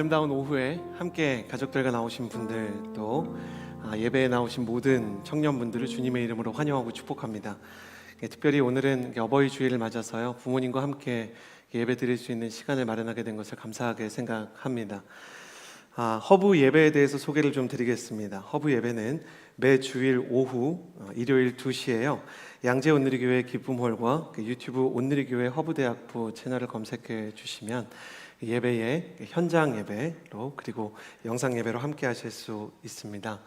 아름다운 오후에 함께 가족들과 나오신 분들 또 예배에 나오신 모든 청년분들을 주님의 이름으로 환영하고 축복합니다. 특별히 오늘은 어버이 주일을 맞아서요, 부모님과 함께 예배 드릴 수 있는 시간을 마련하게 된 것을 감사하게 생각합니다. 허브 예배에 대해서 소개를 좀 드리겠습니다. 허브 예배는 매 주일 오후 일요일 2시에요 양재 온누리교회 기쁨홀과 유튜브 온누리교회 허브대학부 채널을 검색해 주시면 예배에 현장 예배로 그리고 영상 예배로 함께 하실 수 있습니다.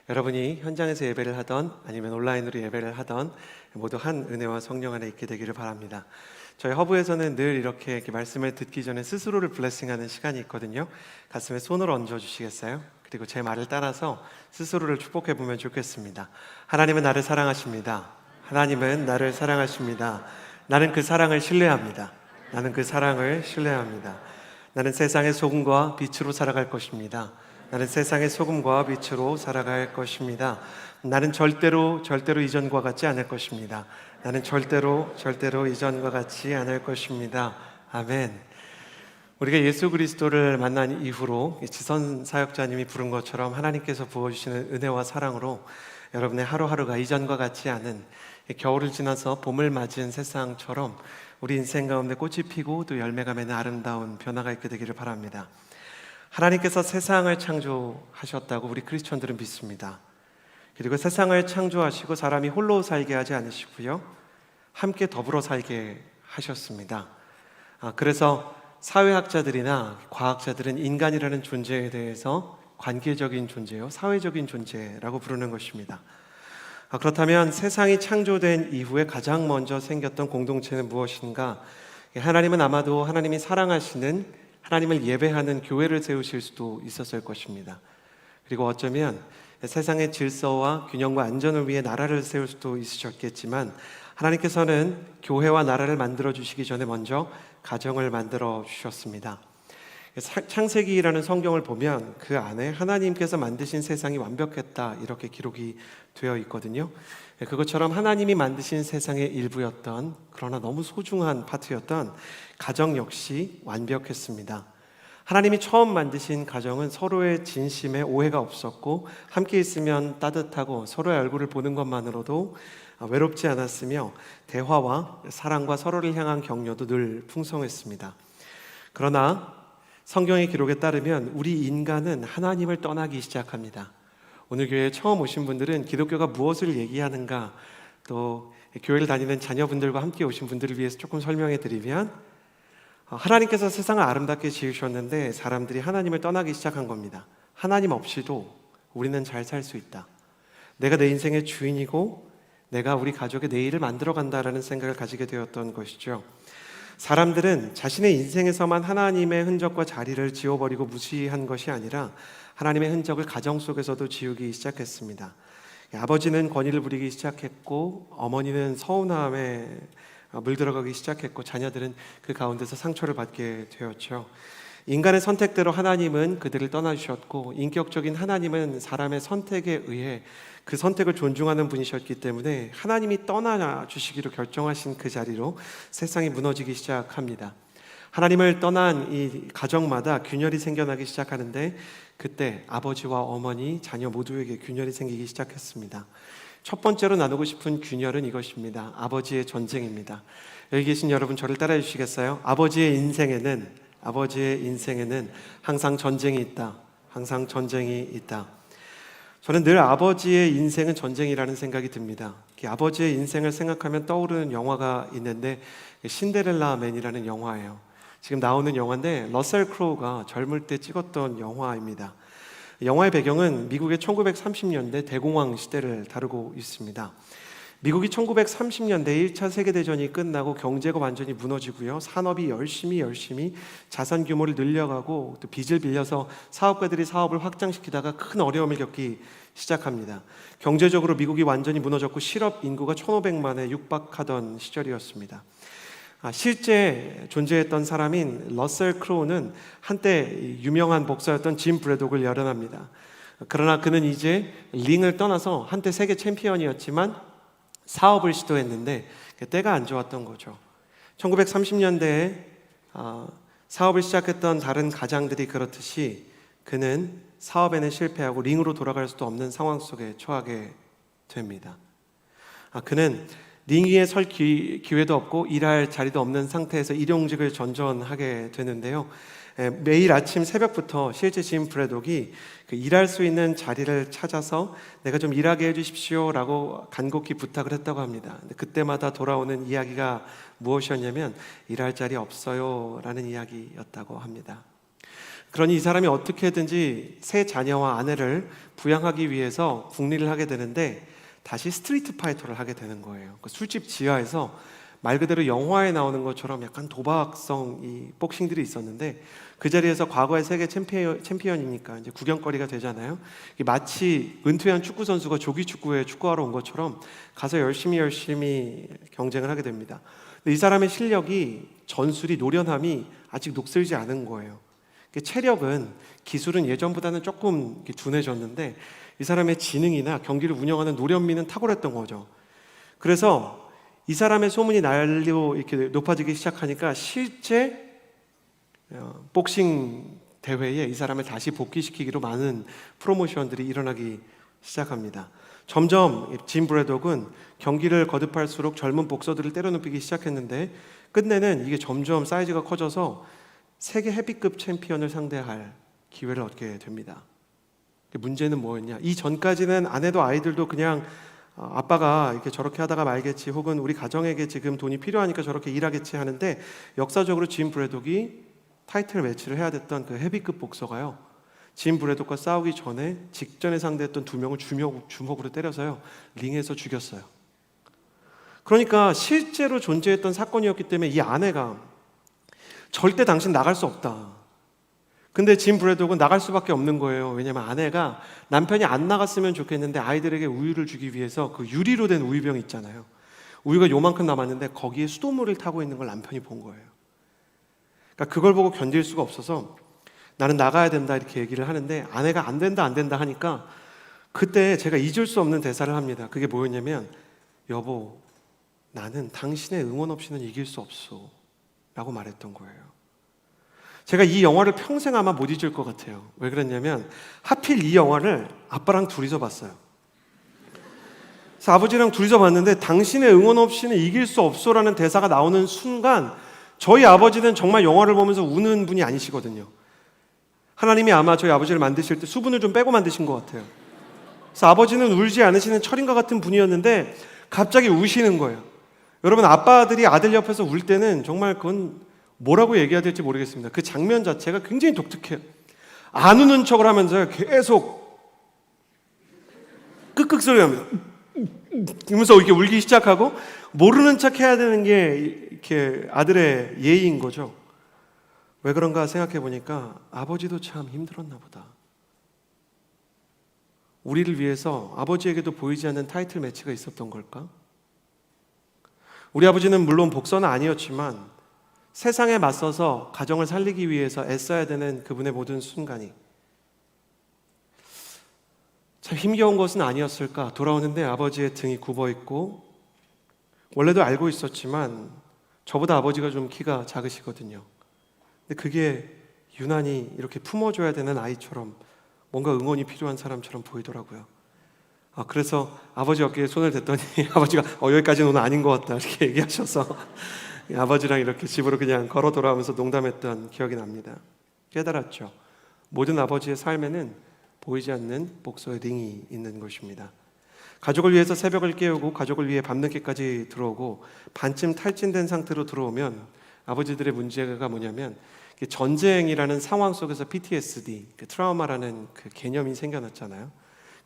여러분이 현장에서 예배를 하던 아니면 온라인으로 예배를 하던 모두 한 은혜와 성령 안에 있게 되기를 바랍니다. 저희 허브에서는 늘 이렇게 말씀을 듣기 전에 스스로를 블레싱하는 시간이 있거든요. 가슴에 손을 얹어 주시겠어요? 그리고 제 말을 따라서 스스로를 축복해 보면 좋겠습니다. 하나님은 나를 사랑하십니다. 하나님은 나를 사랑하십니다. 나는 그 사랑을 신뢰합니다. 나는 그 사랑을 신뢰합니다. 나는 세상의 소금과 빛으로 살아갈 것입니다. 나는 세상의 소금과 빛으로 살아갈 것입니다. 나는 절대로 이전과 같지 않을 것입니다. 나는 절대로 이전과 같지 않을 것입니다. 아멘. 우리가 예수 그리스도를 만난 이후로 지선 사역자님이 부른 것처럼 하나님께서 부어주시는 은혜와 사랑으로 여러분의 하루하루가 이전과 같지 않은 겨울을 지나서 봄을 맞은 세상처럼 우리 인생 가운데 꽃이 피고 또 열매가 맺는 아름다운 변화가 있게 되기를 바랍니다. 하나님께서 세상을 창조하셨다고 우리 크리스천들은 믿습니다. 그리고 세상을 창조하시고 사람이 홀로 살게 하지 않으시고요, 함께 더불어 살게 하셨습니다. 그래서 사회학자들이나 과학자들은 인간이라는 존재에 대해서 관계적인 존재요, 사회적인 존재라고 부르는 것입니다. 그렇다면 세상이 창조된 이후에 가장 먼저 생겼던 공동체는 무엇인가? 하나님은 아마도 하나님이 사랑하시는, 하나님을 예배하는 교회를 세우실 수도 있었을 것입니다. 그리고 어쩌면 세상의 질서와 균형과 안전을 위해 나라를 세울 수도 있으셨겠지만, 하나님께서는 교회와 나라를 만들어 주시기 전에 먼저 가정을 만들어 주셨습니다. 창세기라는 성경을 보면 그 안에 하나님께서 만드신 세상이 완벽했다 이렇게 기록이 되어 있거든요. 그것처럼 하나님이 만드신 세상의 일부였던, 그러나 너무 소중한 파트였던 가정 역시 완벽했습니다. 하나님이 처음 만드신 가정은 서로의 진심에 오해가 없었고 함께 있으면 따뜻하고 서로의 얼굴을 보는 것만으로도 외롭지 않았으며 대화와 사랑과 서로를 향한 격려도 늘 풍성했습니다. 그러나 성경의 기록에 따르면 우리 인간은 하나님을 떠나기 시작합니다. 오늘 교회에 처음 오신 분들은 기독교가 무엇을 얘기하는가, 또 교회를 다니는 자녀분들과 함께 오신 분들을 위해서 조금 설명해 드리면, 하나님께서 세상을 아름답게 지으셨는데 사람들이 하나님을 떠나기 시작한 겁니다. 하나님 없이도 우리는 잘 살 수 있다. 내가 내 인생의 주인이고 내가 우리 가족의 내일을 만들어 간다라는 생각을 가지게 되었던 것이죠. 사람들은 자신의 인생에서만 하나님의 흔적과 자리를 지워버리고 무시한 것이 아니라 하나님의 흔적을 가정 속에서도 지우기 시작했습니다. 아버지는 권위를 부리기 시작했고 어머니는 서운함에 물들어가기 시작했고 자녀들은 그 가운데서 상처를 받게 되었죠. 인간의 선택대로 하나님은 그들을 떠나주셨고 인격적인 하나님은 사람의 선택에 의해 그 선택을 존중하는 분이셨기 때문에 하나님이 떠나주시기로 결정하신 그 자리로 세상이 무너지기 시작합니다. 하나님을 떠난 이 가정마다 균열이 생겨나기 시작하는데 그때 아버지와 어머니, 자녀 모두에게 균열이 생기기 시작했습니다. 첫 번째로 나누고 싶은 균열은 이것입니다. 아버지의 전쟁입니다. 여기 계신 여러분 저를 따라해 주시겠어요? 아버지의 인생에는 항상 전쟁이 있다. 항상 전쟁이 있다. 저는 늘 아버지의 인생은 전쟁이라는 생각이 듭니다. 아버지의 인생을 생각하면 떠오르는 영화가 있는데 신데렐라 맨이라는 영화예요. 지금 나오는 영화인데 러셀 크로우가 젊을 때 찍었던 영화입니다. 영화의 배경은 미국의 1930년대 대공황 시대를 다루고 있습니다. 미국이 1930년대 1차 세계대전이 끝나고 경제가 완전히 무너지고요. 산업이 열심히 자산 규모를 늘려가고 또 빚을 빌려서 사업가들이 사업을 확장시키다가 큰 어려움을 겪기 시작합니다. 경제적으로 미국이 완전히 무너졌고 실업 인구가 1,500만에 육박하던 시절이었습니다. 실제 존재했던 사람인 러셀 크로우는 한때 유명한 복서였던 짐 브래독을 열연합니다. 그러나 그는 이제 링을 떠나서 한때 세계 챔피언이었지만 사업을 시도했는데 때가 안 좋았던 거죠. 1930년대에 사업을 시작했던 다른 가장들이 그렇듯이 그는 사업에는 실패하고 링으로 돌아갈 수도 없는 상황 속에 처하게 됩니다. 그는 링 위에 설 기회도 없고 일할 자리도 없는 상태에서 일용직을 전전하게 되는데요. 매일 아침 새벽부터 실제 짐 브래독이 일할 수 있는 자리를 찾아서 내가 좀 일하게 해주십시오 라고 간곡히 부탁을 했다고 합니다. 근데 그때마다 돌아오는 이야기가 무엇이었냐면 일할 자리 없어요 라는 이야기였다고 합니다. 그러니 이 사람이 어떻게든지 새 자녀와 아내를 부양하기 위해서 국리를 하게 되는데 다시 스트리트 파이터를 하게 되는 거예요. 그 술집 지하에서 말 그대로 영화에 나오는 것처럼 약간 도박성 이 복싱들이 있었는데 그 자리에서 과거의 세계 챔피언이니까 이제 구경거리가 되잖아요. 마치 은퇴한 축구 선수가 조기 축구에 축구하러 온 것처럼 가서 열심히 경쟁을 하게 됩니다. 근데 이 사람의 실력이 전술이 노련함이 아직 녹슬지 않은 거예요. 체력은 기술은 예전보다는 조금 둔해졌는데 이 사람의 지능이나 경기를 운영하는 노련미는 탁월했던 거죠. 그래서 이 사람의 소문이 날로 이렇게 높아지기 시작하니까 실제 복싱 대회에 이 사람을 다시 복귀시키기로 많은 프로모션들이 일어나기 시작합니다. 점점 짐 브래독은 경기를 거듭할수록 젊은 복서들을 때려눕히기 시작했는데 끝내는 이게 점점 사이즈가 커져서 세계 헤비급 챔피언을 상대할 기회를 얻게 됩니다. 문제는 뭐였냐? 이 전까지는 아내도 아이들도 그냥 아빠가 이렇게 저렇게 하다가 말겠지, 혹은 우리 가정에게 지금 돈이 필요하니까 저렇게 일하겠지 하는데 역사적으로 짐 브래독이 타이틀 매치를 해야 됐던 그 헤비급 복서가요, 짐 브래독과 싸우기 전에 직전에 상대했던 두 명을 주먹으로 때려서요 링에서 죽였어요. 그러니까 실제로 존재했던 사건이었기 때문에 이 아내가 절대 당신 나갈 수 없다. 근데 짐 브래독은 나갈 수밖에 없는 거예요. 왜냐하면 아내가 남편이 안 나갔으면 좋겠는데 아이들에게 우유를 주기 위해서 그 유리로 된 우유병 있잖아요. 우유가 요만큼 남았는데 거기에 수돗물을 타고 있는 걸 남편이 본 거예요. 그러니까 그걸 보고 견딜 수가 없어서 나는 나가야 된다 이렇게 얘기를 하는데 아내가 안 된다 하니까 그때 제가 잊을 수 없는 대사를 합니다. 그게 뭐였냐면, 여보, 나는 당신의 응원 없이는 이길 수 없어 라고 말했던 거예요. 제가 이 영화를 평생 아마 못 잊을 것 같아요. 왜 그랬냐면 하필 이 영화를 아빠랑 둘이서 봤어요. 그래서 아버지랑 둘이서 봤는데 당신의 응원 없이는 이길 수 없어라는 대사가 나오는 순간 저희 아버지는 정말 영화를 보면서 우는 분이 아니시거든요. 하나님이 아마 저희 아버지를 만드실 때 수분을 좀 빼고 만드신 것 같아요. 그래서 아버지는 울지 않으시는 철인과 같은 분이었는데 갑자기 우시는 거예요. 여러분, 아빠들이 아들 옆에서 울 때는 정말 그건 뭐라고 얘기해야 될지 모르겠습니다. 그 장면 자체가 굉장히 독특해요. 안 우는 척을 하면서 계속 끄끄 소리 나면서 이러면서 이렇게 울기 시작하고 모르는 척 해야 되는 게 이렇게 아들의 예의인 거죠. 왜 그런가 생각해 보니까 아버지도 참 힘들었나 보다. 우리를 위해서 아버지에게도 보이지 않는 타이틀 매치가 있었던 걸까? 우리 아버지는 물론 복서는 아니었지만 세상에 맞서서 가정을 살리기 위해서 애써야 되는 그분의 모든 순간이 참 힘겨운 것은 아니었을까. 돌아오는데 아버지의 등이 굽어있고, 원래도 알고 있었지만 저보다 아버지가 좀 키가 작으시거든요. 근데 그게 유난히 이렇게 품어줘야 되는 아이처럼 뭔가 응원이 필요한 사람처럼 보이더라고요. 그래서 아버지 어깨에 손을 댔더니 아버지가 여기까지는 오늘 아닌 것 같다 이렇게 얘기하셔서 아버지랑 이렇게 집으로 그냥 걸어 돌아오면서 농담했던 기억이 납니다. 깨달았죠. 모든 아버지의 삶에는 보이지 않는 복서의 링이 있는 것입니다. 가족을 위해서 새벽을 깨우고 가족을 위해 밤늦게까지 들어오고 반쯤 탈진된 상태로 들어오면 아버지들의 문제가 뭐냐면 전쟁이라는 상황 속에서 PTSD, 트라우마라는 그 개념이 생겨났잖아요.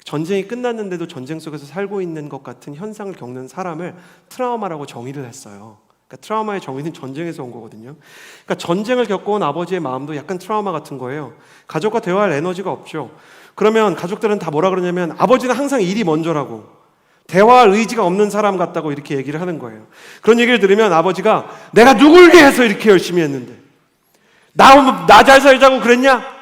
전쟁이 끝났는데도 전쟁 속에서 살고 있는 것 같은 현상을 겪는 사람을 트라우마라고 정의를 했어요. 그러니까 트라우마의 정의는 전쟁에서 온 거거든요. 그러니까 전쟁을 겪어온 아버지의 마음도 약간 트라우마 같은 거예요. 가족과 대화할 에너지가 없죠. 그러면 가족들은 다 뭐라 그러냐면 아버지는 항상 일이 먼저라고, 대화할 의지가 없는 사람 같다고 이렇게 얘기를 하는 거예요. 그런 얘기를 들으면 아버지가 내가 누굴 위해서 이렇게 열심히 했는데 나 잘 살자고 그랬냐?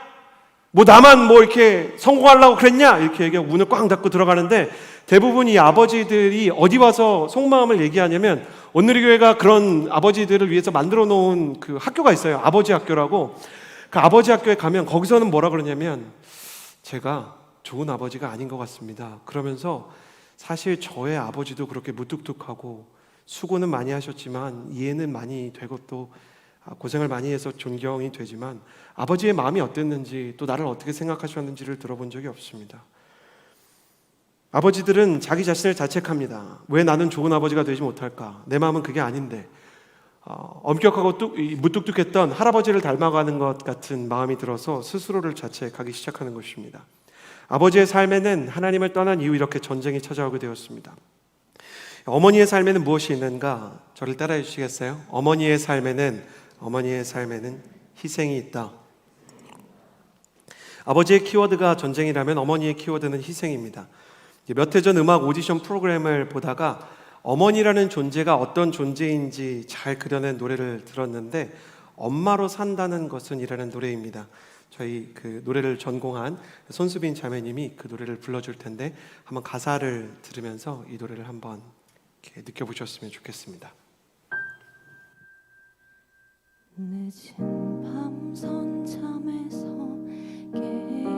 뭐 나만 뭐 이렇게 성공하려고 그랬냐? 이렇게 얘기하고 문을 꽝 닫고 들어가는데, 대부분 이 아버지들이 어디 와서 속마음을 얘기하냐면 온누리 교회가 그런 아버지들을 위해서 만들어 놓은 그 학교가 있어요. 아버지 학교라고. 그 아버지 학교에 가면 거기서는 뭐라 그러냐면 제가 좋은 아버지가 아닌 것 같습니다. 그러면서 사실 저의 아버지도 그렇게 무뚝뚝하고 수고는 많이 하셨지만 이해는 많이 되고 또 고생을 많이 해서 존경이 되지만 아버지의 마음이 어땠는지 또 나를 어떻게 생각하셨는지를 들어본 적이 없습니다. 아버지들은 자기 자신을 자책합니다. 왜 나는 좋은 아버지가 되지 못할까? 내 마음은 그게 아닌데. 엄격하고 무뚝뚝했던 할아버지를 닮아가는 것 같은 마음이 들어서 스스로를 자책하기 시작하는 것입니다. 아버지의 삶에는 하나님을 떠난 이후 이렇게 전쟁이 찾아오게 되었습니다. 어머니의 삶에는 무엇이 있는가? 저를 따라해 주시겠어요? 어머니의 삶에는 희생이 있다. 아버지의 키워드가 전쟁이라면 어머니의 키워드는 희생입니다. 몇 해 전 음악 오디션 프로그램을 보다가 어머니라는 존재가 어떤 존재인지 잘 그려낸 노래를 들었는데, 엄마로 산다는 것은 이라는 노래입니다. 저희 그 노래를 전공한 손수빈 자매님이 그 노래를 불러줄 텐데 한번 가사를 들으면서 이 노래를 한번 이렇게 느껴보셨으면 좋겠습니다. 늦은 밤 선잠에서 깨어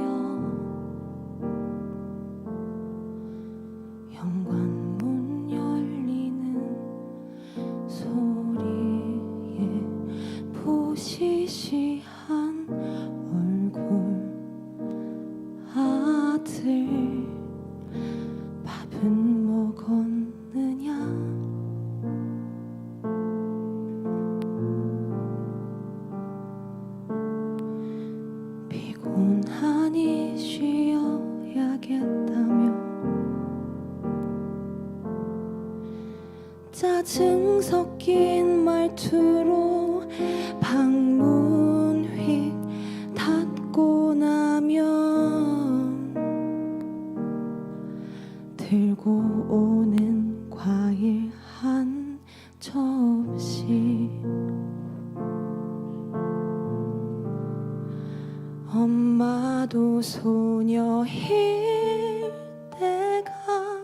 현관문 열리는 소리에 부시시한 얼굴, 아들 밥은 먹었느냐? 피곤하니 쉬어야겠다며 짜증 섞인 말투로 방문 휙 닫고 나면 들고 오는 과일 한 접시, 엄마도 소녀일 때가,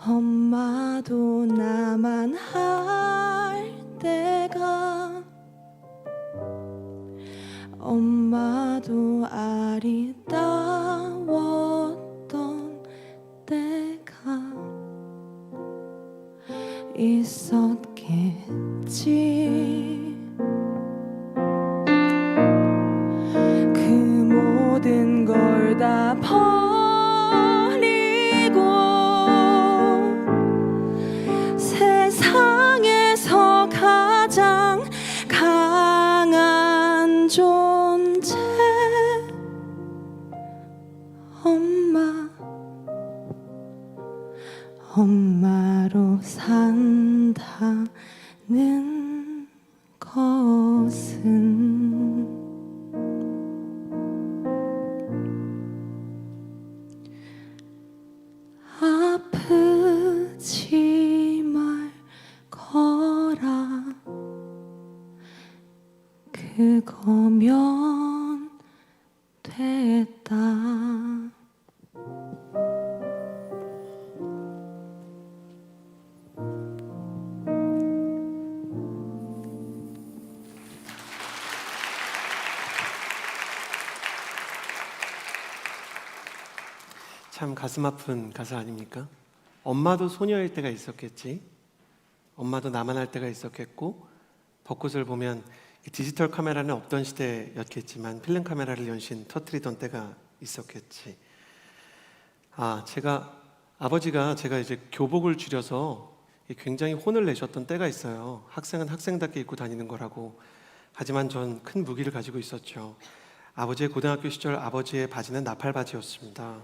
엄마도 나만 할 때가, 엄마도 아리따웠던 때가 있었겠지. 그 모든 걸 다 버리고 세상에서 가장 강한 존재, 엄마로 산다는 것은 아프지 말거라, 그거면 됐다. 참 가슴 아픈 가사 아닙니까? 엄마도 소녀일 때가 있었겠지. 엄마도 나만 할 때가 있었겠고, 벚꽃을 보면 디지털 카메라는 없던 시대였겠지만 필름 카메라를 연신 터뜨리던 때가 있었겠지. 아버지가 제가 이제 교복을 줄여서 굉장히 혼을 내셨던 때가 있어요. 학생은 학생답게 입고 다니는 거라고. 하지만 전 큰 무기를 가지고 있었죠. 아버지의 고등학교 시절 아버지의 바지는 나팔 바지였습니다.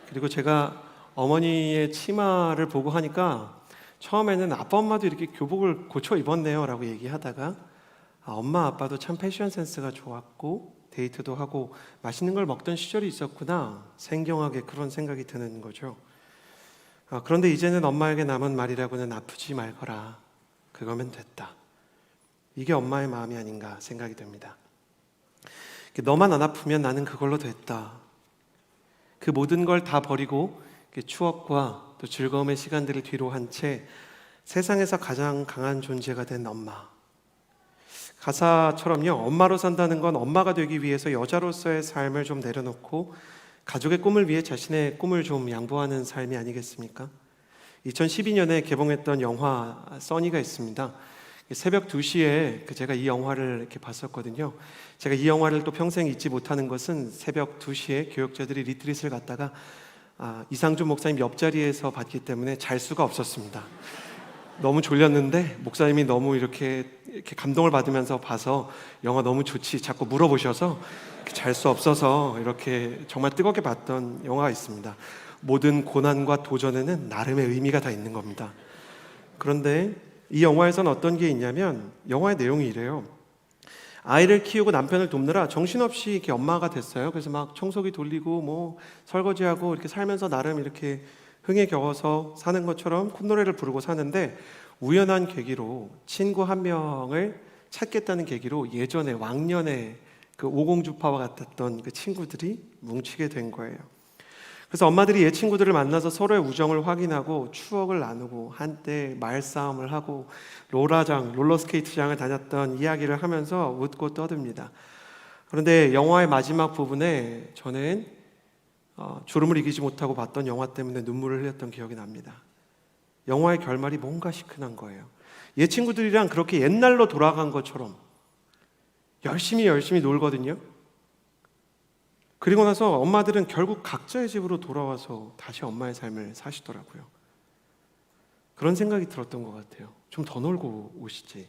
그리고 제가 어머니의 치마를 보고 하니까 처음에는 아빠 엄마도 이렇게 교복을 고쳐 입었네요 라고 얘기하다가 엄마 아빠도 참 패션 센스가 좋았고 데이트도 하고 맛있는 걸 먹던 시절이 있었구나, 생경하게 그런 생각이 드는 거죠. 그런데 이제는 엄마에게 남은 말이라고는 아프지 말거라, 그거면 됐다. 이게 엄마의 마음이 아닌가 생각이 됩니다. 너만 안 아프면 나는 그걸로 됐다. 그 모든 걸 다 버리고 추억과 또 즐거움의 시간들을 뒤로 한 채 세상에서 가장 강한 존재가 된 엄마. 가사처럼요, 엄마로 산다는 건 엄마가 되기 위해서 여자로서의 삶을 좀 내려놓고 가족의 꿈을 위해 자신의 꿈을 좀 양보하는 삶이 아니겠습니까? 2012년에 개봉했던 영화 써니가 있습니다. 새벽 2시에 제가 이 영화를 이렇게 봤었거든요. 제가 이 영화를 또 평생 잊지 못하는 것은 새벽 2시에 교역자들이 리트릿을 갔다가 이상준 목사님 옆자리에서 봤기 때문에 잘 수가 없었습니다. 너무 졸렸는데 목사님이 너무 이렇게 감동을 받으면서 봐서 영화 너무 좋지 자꾸 물어보셔서 잘 수 없어서 이렇게 정말 뜨겁게 봤던 영화가 있습니다. 모든 고난과 도전에는 나름의 의미가 다 있는 겁니다. 그런데 이 영화에서는 어떤 게 있냐면 영화의 내용이 이래요. 아이를 키우고 남편을 돕느라 정신없이 이렇게 엄마가 됐어요. 그래서 막 청소기 돌리고 뭐 설거지하고 이렇게 살면서 나름 이렇게 흥에 겨워서 사는 것처럼 콧노래를 부르고 사는데 우연한 계기로 친구 한 명을 찾겠다는 계기로 예전에 왕년에 그 오공주파와 같았던 그 친구들이 뭉치게 된 거예요. 그래서 엄마들이 옛 친구들을 만나서 서로의 우정을 확인하고 추억을 나누고 한때 말싸움을 하고 롤러스케이트장을 다녔던 이야기를 하면서 웃고 떠듭니다. 그런데 영화의 마지막 부분에 저는 졸음을 이기지 못하고 봤던 영화 때문에 눈물을 흘렸던 기억이 납니다. 영화의 결말이 뭔가 시큰한 거예요. 옛 친구들이랑 그렇게 옛날로 돌아간 것처럼 열심히 놀거든요. 그리고 나서 엄마들은 결국 각자의 집으로 돌아와서 다시 엄마의 삶을 사시더라고요. 그런 생각이 들었던 것 같아요. 좀 더 놀고 오시지.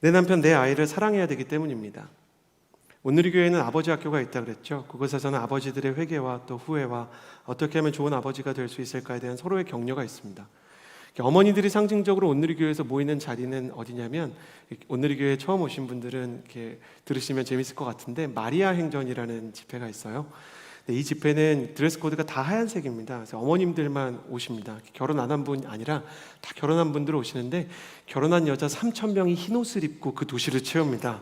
내 남편, 내 아이를 사랑해야 되기 때문입니다. 오늘의 교회에는 아버지 학교가 있다고 그랬죠. 그곳에서는 아버지들의 회개와 또 후회와 어떻게 하면 좋은 아버지가 될 수 있을까에 대한 서로의 격려가 있습니다. 어머니들이 상징적으로 온누리 교회에서 모이는 자리는 어디냐면, 온누리 교회 처음 오신 분들은 이렇게 들으시면 재밌을 것 같은데 마리아 행전이라는 집회가 있어요. 이 집회는 드레스 코드가 다 하얀색입니다. 그래서 어머님들만 오십니다. 결혼 안 한 분 아니라 다 결혼한 분들 오시는데 결혼한 여자 3,000명이 흰 옷을 입고 그 도시를 채웁니다.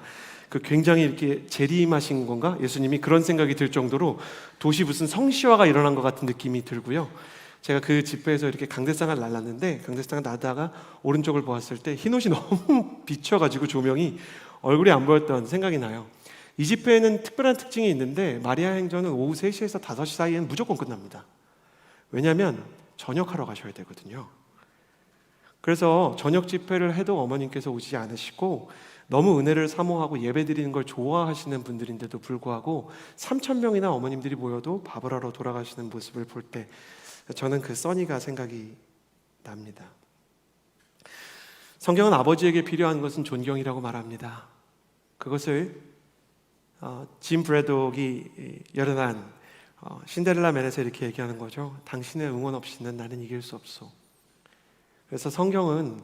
그 굉장히 이렇게 재림하신 건가? 예수님이 그런 생각이 들 정도로 도시 무슨 성시화가 일어난 것 같은 느낌이 들고요. 제가 그 집회에서 이렇게 강대상을 날랐는데 강대상을 나다가 오른쪽을 보았을 때 흰옷이 너무 비춰가지고 조명이 얼굴이 안 보였던 생각이 나요. 이 집회에는 특별한 특징이 있는데 마리아 행전은 오후 3시에서 5시 사이에는 무조건 끝납니다. 왜냐하면 저녁하러 가셔야 되거든요. 그래서 저녁 집회를 해도 어머님께서 오지 않으시고 너무 은혜를 사모하고 예배드리는 걸 좋아하시는 분들인데도 불구하고 3,000명이나 어머님들이 모여도 밥을 하러 돌아가시는 모습을 볼 때 저는 그 써니가 생각이 납니다. 성경은 아버지에게 필요한 것은 존경이라고 말합니다. 그것을 짐 브래독이 열연한 신데렐라맨에서 이렇게 얘기하는 거죠. 당신의 응원 없이는 나는 이길 수 없어. 그래서 성경은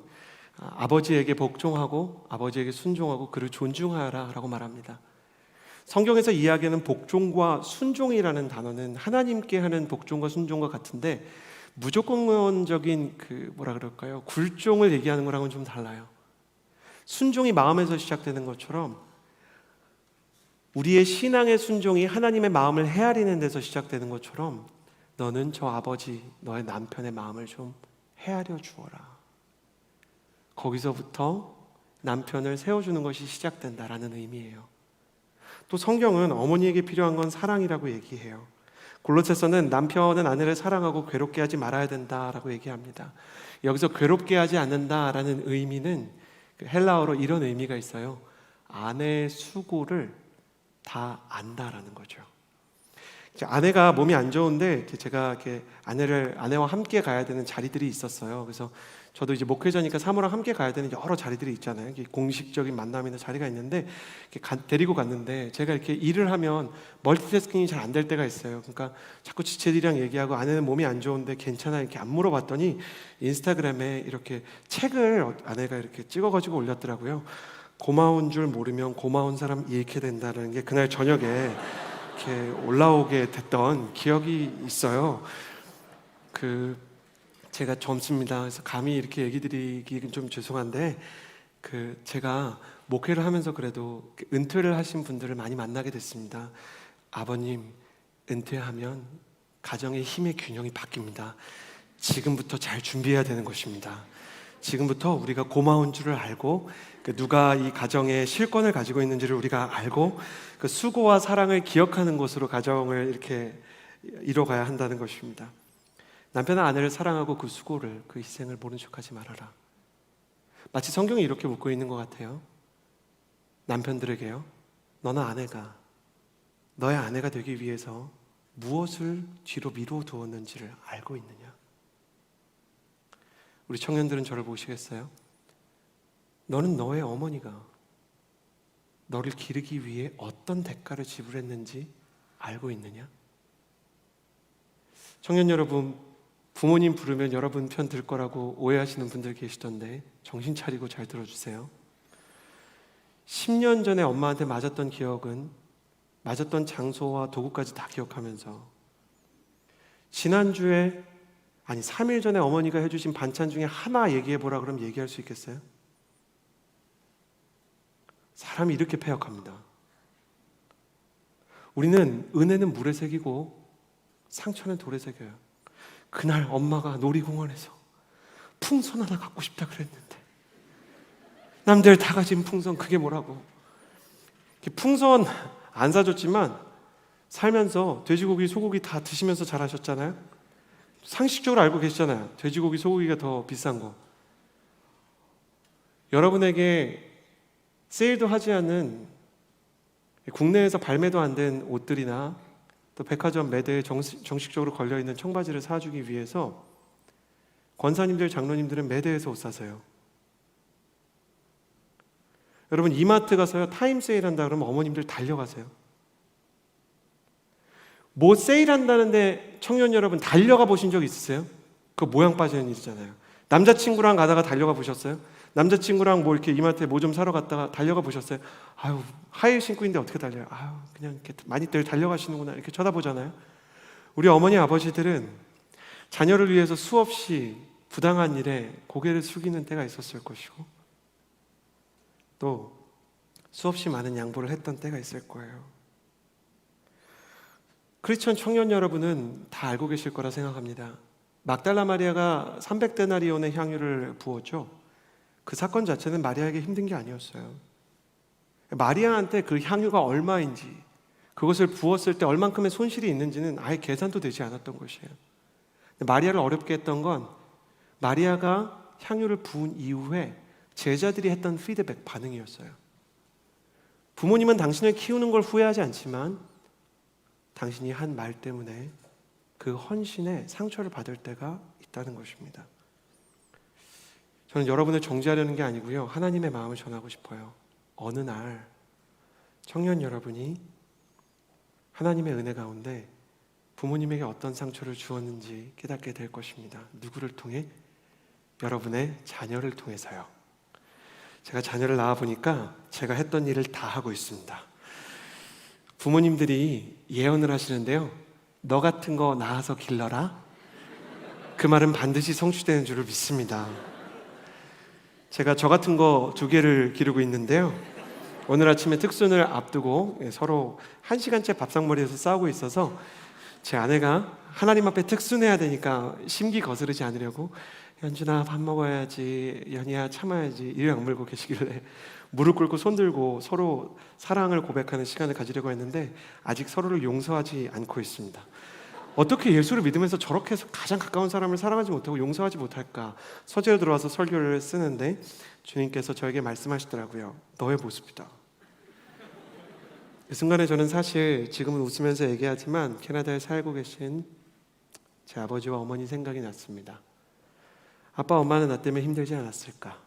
아버지에게 복종하고 아버지에게 순종하고 그를 존중하라 라고 말합니다. 성경에서 이야기하는 복종과 순종이라는 단어는 하나님께 하는 복종과 순종과 같은데 무조건적인 굴종을 얘기하는 거랑은 좀 달라요. 순종이 마음에서 시작되는 것처럼 우리의 신앙의 순종이 하나님의 마음을 헤아리는 데서 시작되는 것처럼 너는 저 아버지, 너의 남편의 마음을 좀 헤아려 주어라. 거기서부터 남편을 세워주는 것이 시작된다라는 의미예요. 또 성경은 어머니에게 필요한 건 사랑이라고 얘기해요. 골로새서는 남편은 아내를 사랑하고 괴롭게 하지 말아야 된다라고 얘기합니다. 여기서 괴롭게 하지 않는다라는 의미는 헬라어로 이런 의미가 있어요. 아내의 수고를 다 안다라는 거죠. 이제 아내가 몸이 안 좋은데 이렇게 제가 이렇게 아내와 함께 가야 되는 자리들이 있었어요. 그래서 저도 이제 목회자니까 사모랑 함께 가야 되는 여러 자리들이 있잖아요. 이게 공식적인 만남이나 자리가 있는데 이렇게 데리고 갔는데 제가 이렇게 일을 하면 멀티태스킹이 잘 안 될 때가 있어요. 그러니까 자꾸 지체들이랑 얘기하고 아내는 몸이 안 좋은데 괜찮아 이렇게 안 물어봤더니 인스타그램에 이렇게 책을 아내가 이렇게 찍어가지고 올렸더라고요. 고마운 줄 모르면 고마운 사람 잃게 된다는 게 그날 저녁에 이렇게 올라오게 됐던 기억이 있어요. 제가 젊습니다. 그래서 감히 이렇게 얘기 드리기 좀 죄송한데 제가 목회를 하면서 그래도 은퇴를 하신 분들을 많이 만나게 됐습니다. 아버님, 은퇴하면 가정의 힘의 균형이 바뀝니다. 지금부터 잘 준비해야 되는 것입니다. 지금부터 우리가 고마운 줄을 알고 누가 이 가정의 실권을 가지고 있는지를 우리가 알고 그 수고와 사랑을 기억하는 것으로 가정을 이렇게 이뤄가야 한다는 것입니다. 남편은 아내를 사랑하고 그 수고를, 그 희생을 모른 척하지 말아라. 마치 성경이 이렇게 묻고 있는 것 같아요. 남편들에게요, 너는 아내가 너의 아내가 되기 위해서 무엇을 뒤로 미루어 두었는지를 알고 있느냐? 우리 청년들은 저를 보시겠어요? 너는 너의 어머니가 너를 기르기 위해 어떤 대가를 지불했는지 알고 있느냐? 청년 여러분, 부모님 부르면 여러분 편 들 거라고 오해하시는 분들 계시던데 정신 차리고 잘 들어주세요. 10년 전에 엄마한테 맞았던 기억은 맞았던 장소와 도구까지 다 기억하면서 지난주에 3일 전에 어머니가 해주신 반찬 중에 하나 얘기해보라 그러면 얘기할 수 있겠어요? 사람이 이렇게 패역합니다. 우리는 은혜는 물에 새기고 상처는 돌에 새겨요. 그날 엄마가 놀이공원에서 풍선 하나 갖고 싶다 그랬는데 남들 다 가진 풍선 그게 뭐라고. 풍선 안 사줬지만 살면서 돼지고기, 소고기 다 드시면서 자라셨잖아요. 상식적으로 알고 계시잖아요. 돼지고기, 소고기가 더 비싼 거. 여러분에게 세일도 하지 않은 국내에서 발매도 안 된 옷들이나 또 백화점 매대에 정식적으로 걸려있는 청바지를 사주기 위해서 권사님들, 장로님들은 매대에서 옷 사세요. 여러분 이마트 가서요 타임 세일한다 그러면 어머님들 달려가세요. 뭐 세일한다는데 청년 여러분 달려가 보신 적 있으세요? 그거 모양 빠지는 일이잖아요. 남자친구랑 가다가 달려가 보셨어요? 남자친구랑 뭐 이렇게 이마트에 뭐 좀 사러 갔다가 달려가 보셨어요? 아유 하이힐 신고 있는데 어떻게 달려요? 아유 그냥 이렇게 많이들 달려가시는구나 이렇게 쳐다보잖아요. 우리 어머니 아버지들은 자녀를 위해서 수없이 부당한 일에 고개를 숙이는 때가 있었을 것이고 또 수없이 많은 양보를 했던 때가 있을 거예요. 크리스천 청년 여러분은 다 알고 계실 거라 생각합니다. 막달라 마리아가 300데나리온의 향유를 부었죠. 그 사건 자체는 마리아에게 힘든 게 아니었어요. 마리아한테 그 향유가 얼마인지 그것을 부었을 때 얼만큼의 손실이 있는지는 아예 계산도 되지 않았던 것이에요. 마리아를 어렵게 했던 건 마리아가 향유를 부은 이후에 제자들이 했던 피드백 반응이었어요. 부모님은 당신을 키우는 걸 후회하지 않지만 당신이 한 말 때문에 그 헌신에 상처를 받을 때가 있다는 것입니다. 저는 여러분을 정죄하려는 게 아니고요. 하나님의 마음을 전하고 싶어요. 어느 날 청년 여러분이 하나님의 은혜 가운데 부모님에게 어떤 상처를 주었는지 깨닫게 될 것입니다. 누구를 통해? 여러분의 자녀를 통해서요. 제가 자녀를 낳아보니까 제가 했던 일을 다 하고 있습니다. 부모님들이 예언을 하시는데요. 너 같은 거 낳아서 길러라. 그 말은 반드시 성취되는 줄을 믿습니다. 제가 저 같은 거 2개를 기르고 있는데요. 오늘 아침에 특순을 앞두고 서로 1시간째 밥상머리에서 싸우고 있어서 제 아내가 하나님 앞에 특순해야 되니까 심기 거스르지 않으려고 연준아 밥 먹어야지, 연희야 참아야지 이를 악물고 계시길래 무릎 꿇고 손 들고 서로 사랑을 고백하는 시간을 가지려고 했는데 아직 서로를 용서하지 않고 있습니다. 어떻게 예수를 믿으면서 저렇게 해서 가장 가까운 사람을 사랑하지 못하고 용서하지 못할까? 서재로 들어와서 설교를 쓰는데 주님께서 저에게 말씀하시더라고요. 너의 모습이다. 그 순간에 저는 사실 지금은 웃으면서 얘기하지만 캐나다에 살고 계신 제 아버지와 어머니 생각이 났습니다. 아빠 엄마는 나 때문에 힘들지 않았을까?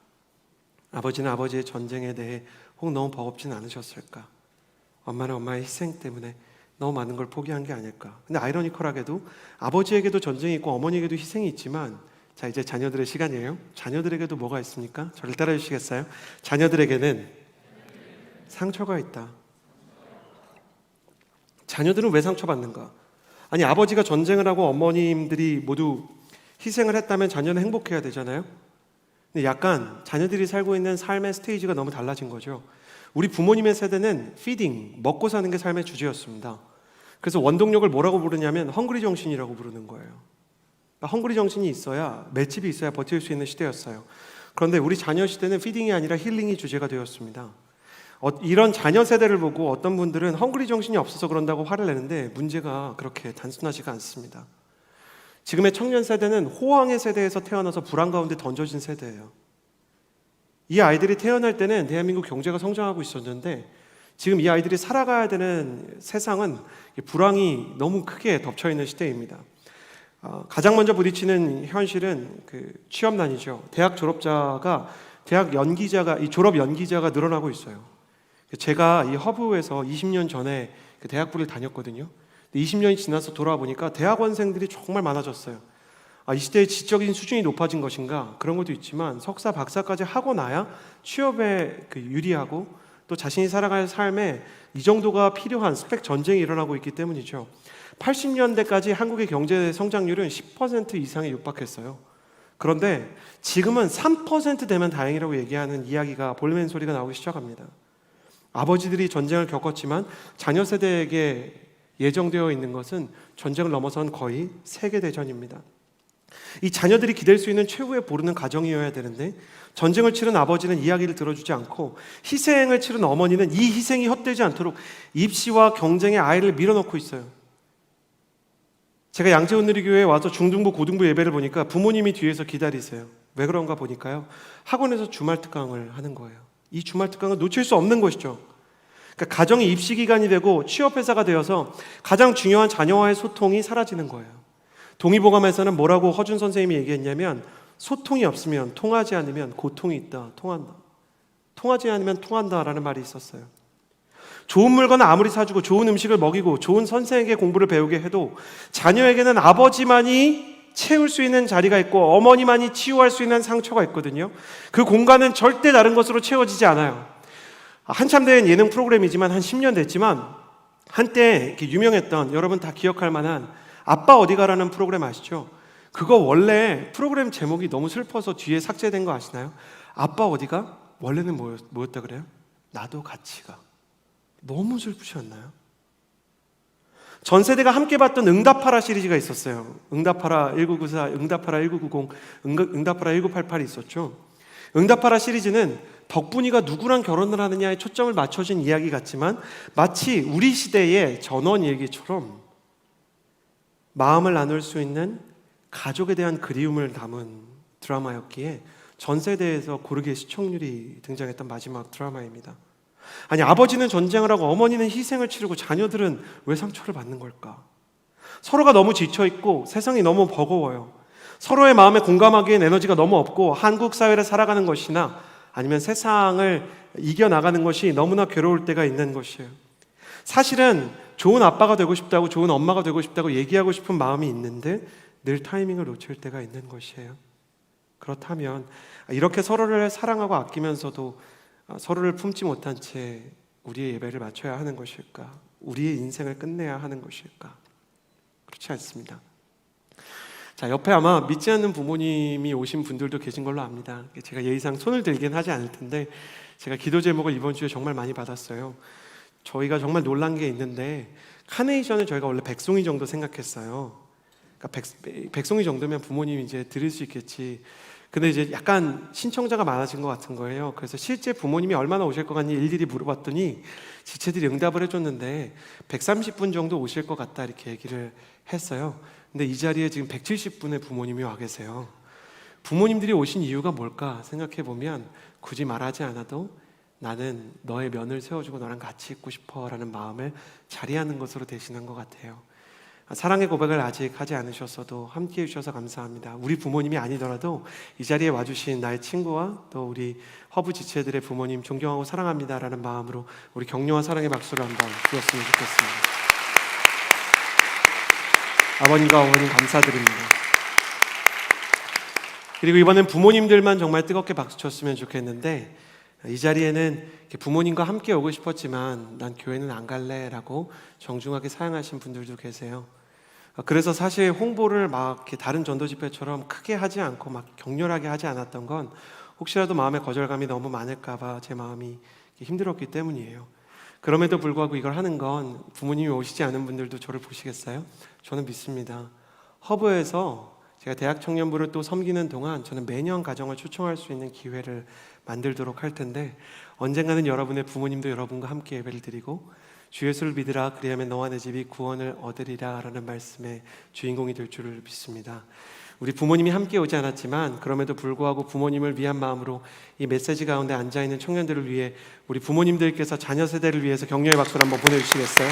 아버지는 아버지의 전쟁에 대해 혹 너무 버겁진 않으셨을까? 엄마는 엄마의 희생 때문에 너무 많은 걸 포기한 게 아닐까? 근데 아이러니컬하게도 아버지에게도 전쟁이 있고 어머니에게도 희생이 있지만, 자 이제 자녀들의 시간이에요. 자녀들에게도 뭐가 있습니까? 저를 따라 주시겠어요? 자녀들에게는 상처가 있다. 자녀들은 왜 상처받는가? 아니, 아버지가 전쟁을 하고 어머님들이 모두 희생을 했다면 자녀는 행복해야 되잖아요. 근데 약간 자녀들이 살고 있는 삶의 스테이지가 너무 달라진 거죠. 우리 부모님의 세대는 피딩, 먹고 사는 게 삶의 주제였습니다. 그래서 원동력을 뭐라고 부르냐면 헝그리 정신이라고 부르는 거예요. 그러니까 헝그리 정신이 있어야, 맷집이 있어야 버틸 수 있는 시대였어요. 그런데 우리 자녀 시대는 피딩이 아니라 힐링이 주제가 되었습니다. 이런 자녀 세대를 보고 어떤 분들은 헝그리 정신이 없어서 그런다고 화를 내는데, 문제가 그렇게 단순하지가 않습니다. 지금의 청년 세대는 호황의 세대에서 태어나서 불안 가운데 던져진 세대예요. 이 아이들이 태어날 때는 대한민국 경제가 성장하고 있었는데, 지금 이 아이들이 살아가야 되는 세상은 불황이 너무 크게 덮쳐있는 시대입니다. 가장 먼저 부딪히는 현실은 취업난이죠. 대학 졸업자가, 이 졸업 연기자가 늘어나고 있어요. 제가 이 허브에서 20년 전에 대학부를 다녔거든요. 20년이 지나서 돌아와 보니까 대학원생들이 정말 많아졌어요. 이 시대의 지적인 수준이 높아진 것인가? 그런 것도 있지만 석사, 박사까지 하고 나야 취업에 유리하고 또 자신이 살아갈 삶에 이 정도가 필요한 스펙 전쟁이 일어나고 있기 때문이죠. 80년대까지 한국의 경제 성장률은 10% 이상에 육박했어요. 그런데 지금은 3% 되면 다행이라고 얘기하는 이야기가, 볼멘 소리가 나오기 시작합니다. 아버지들이 전쟁을 겪었지만 자녀 세대에게 예정되어 있는 것은 전쟁을 넘어선 거의 세계대전입니다. 이 자녀들이 기댈 수 있는 최후의 보루는 가정이어야 되는데, 전쟁을 치른 아버지는 이야기를 들어주지 않고 희생을 치른 어머니는 이 희생이 헛되지 않도록 입시와 경쟁에 아이를 밀어넣고 있어요. 제가 양재운누리교회에 와서 중등부, 고등부 예배를 보니까 부모님이 뒤에서 기다리세요. 왜 그런가 보니까요, 학원에서 주말 특강을 하는 거예요. 이 주말 특강은 놓칠 수 없는 것이죠. 그러니까 가정이 입시 기간이 되고 취업회사가 되어서 가장 중요한 자녀와의 소통이 사라지는 거예요. 동의보감에서는 뭐라고 허준 선생님이 얘기했냐면, 소통이 없으면, 통하지 않으면 고통이 있다, 통한다. 통하지 않으면 통한다라는 말이 있었어요. 좋은 물건을 아무리 사주고 좋은 음식을 먹이고 좋은 선생에게 공부를 배우게 해도 자녀에게는 아버지만이 채울 수 있는 자리가 있고 어머니만이 치유할 수 있는 상처가 있거든요. 그 공간은 절대 다른 것으로 채워지지 않아요. 한참 된 예능 프로그램이지만 한 10년 됐지만, 한때 이렇게 유명했던, 여러분 다 기억할 만한 아빠 어디가라는 프로그램 아시죠? 그거 원래 프로그램 제목이 너무 슬퍼서 뒤에 삭제된 거 아시나요? 아빠 어디가? 원래는 뭐였다 그래요? 나도 같이 가. 너무 슬프지 않나요? 전 세대가 함께 봤던 응답하라 시리즈가 있었어요. 응답하라 1994, 응답하라 1990, 응답하라 1988이 있었죠. 응답하라 시리즈는 덕분이가 누구랑 결혼을 하느냐에 초점을 맞춰진 이야기 같지만, 마치 우리 시대의 전원 일기처럼 마음을 나눌 수 있는 가족에 대한 그리움을 담은 드라마였기에 전 세대에서 고르게 시청률이 등장했던 마지막 드라마입니다. 아니, 아버지는 전쟁을 하고 어머니는 희생을 치르고 자녀들은 왜 상처를 받는 걸까? 서로가 너무 지쳐있고 세상이 너무 버거워요. 서로의 마음에 공감하기엔 에너지가 너무 없고, 한국 사회를 살아가는 것이나 아니면 세상을 이겨나가는 것이 너무나 괴로울 때가 있는 것이에요. 사실은 좋은 아빠가 되고 싶다고, 좋은 엄마가 되고 싶다고 얘기하고 싶은 마음이 있는데 늘 타이밍을 놓칠 때가 있는 것이에요. 그렇다면 이렇게 서로를 사랑하고 아끼면서도 서로를 품지 못한 채 우리의 예배를 마쳐야 하는 것일까? 우리의 인생을 끝내야 하는 것일까? 그렇지 않습니다. 자, 옆에 아마 믿지 않는 부모님이 오신 분들도 계신 걸로 압니다. 제가 예의상 손을 들긴 하지 않을 텐데, 제가 기도 제목을 이번 주에 정말 많이 받았어요. 저희가 정말 놀란 게 있는데, 카네이션을 저희가 원래 백송이 정도 생각했어요. 그러니까 백송이 정도면 부모님이 이제 드릴 수 있겠지. 근데 이제 약간 신청자가 많아진 것 같은 거예요. 그래서 실제 부모님이 얼마나 오실 것 같니 일일이 물어봤더니 지체들이 응답을 해줬는데 130분 정도 오실 것 같다, 이렇게 얘기를 했어요. 근데 이 자리에 지금 170분의 부모님이 와 계세요. 부모님들이 오신 이유가 뭘까 생각해 보면, 굳이 말하지 않아도 나는 너의 면을 세워주고 너랑 같이 있고 싶어 라는 마음을 자리하는 것으로 대신한 것 같아요. 사랑의 고백을 아직 하지 않으셨어도 함께 해주셔서 감사합니다. 우리 부모님이 아니더라도 이 자리에 와주신 나의 친구와 또 우리 허브 지체들의 부모님 존경하고 사랑합니다 라는 마음으로 우리 격려와 사랑의 박수를 한번 주었으면 좋겠습니다. 아버님과 어머님 감사드립니다. 그리고 이번엔 부모님들만 정말 뜨겁게 박수 쳤으면 좋겠는데, 이 자리에는 부모님과 함께 오고 싶었지만 난 교회는 안 갈래 라고 정중하게 사양하신 분들도 계세요. 그래서 사실 홍보를 막 이렇게 다른 전도 집회처럼 크게 하지 않고 막 격렬하게 하지 않았던 건 혹시라도 마음에 거절감이 너무 많을까 봐 제 마음이 힘들었기 때문이에요. 그럼에도 불구하고 이걸 하는 건 부모님이 오시지 않은 분들도 저를 보시겠어요? 저는 믿습니다. 허브에서 제가 대학 청년부를 또 섬기는 동안 저는 매년 가정을 초청할 수 있는 기회를 만들도록 할 텐데, 언젠가는 여러분의 부모님도 여러분과 함께 예배를 드리고 주 예수를 믿으라 그리하면 너와 내 집이 구원을 얻으리라 라는 말씀의 주인공이 될 줄을 믿습니다. 우리 부모님이 함께 오지 않았지만 그럼에도 불구하고 부모님을 위한 마음으로 이 메시지 가운데 앉아있는 청년들을 위해 우리 부모님들께서 자녀 세대를 위해서 격려의 박수를 한번 보내주시겠어요?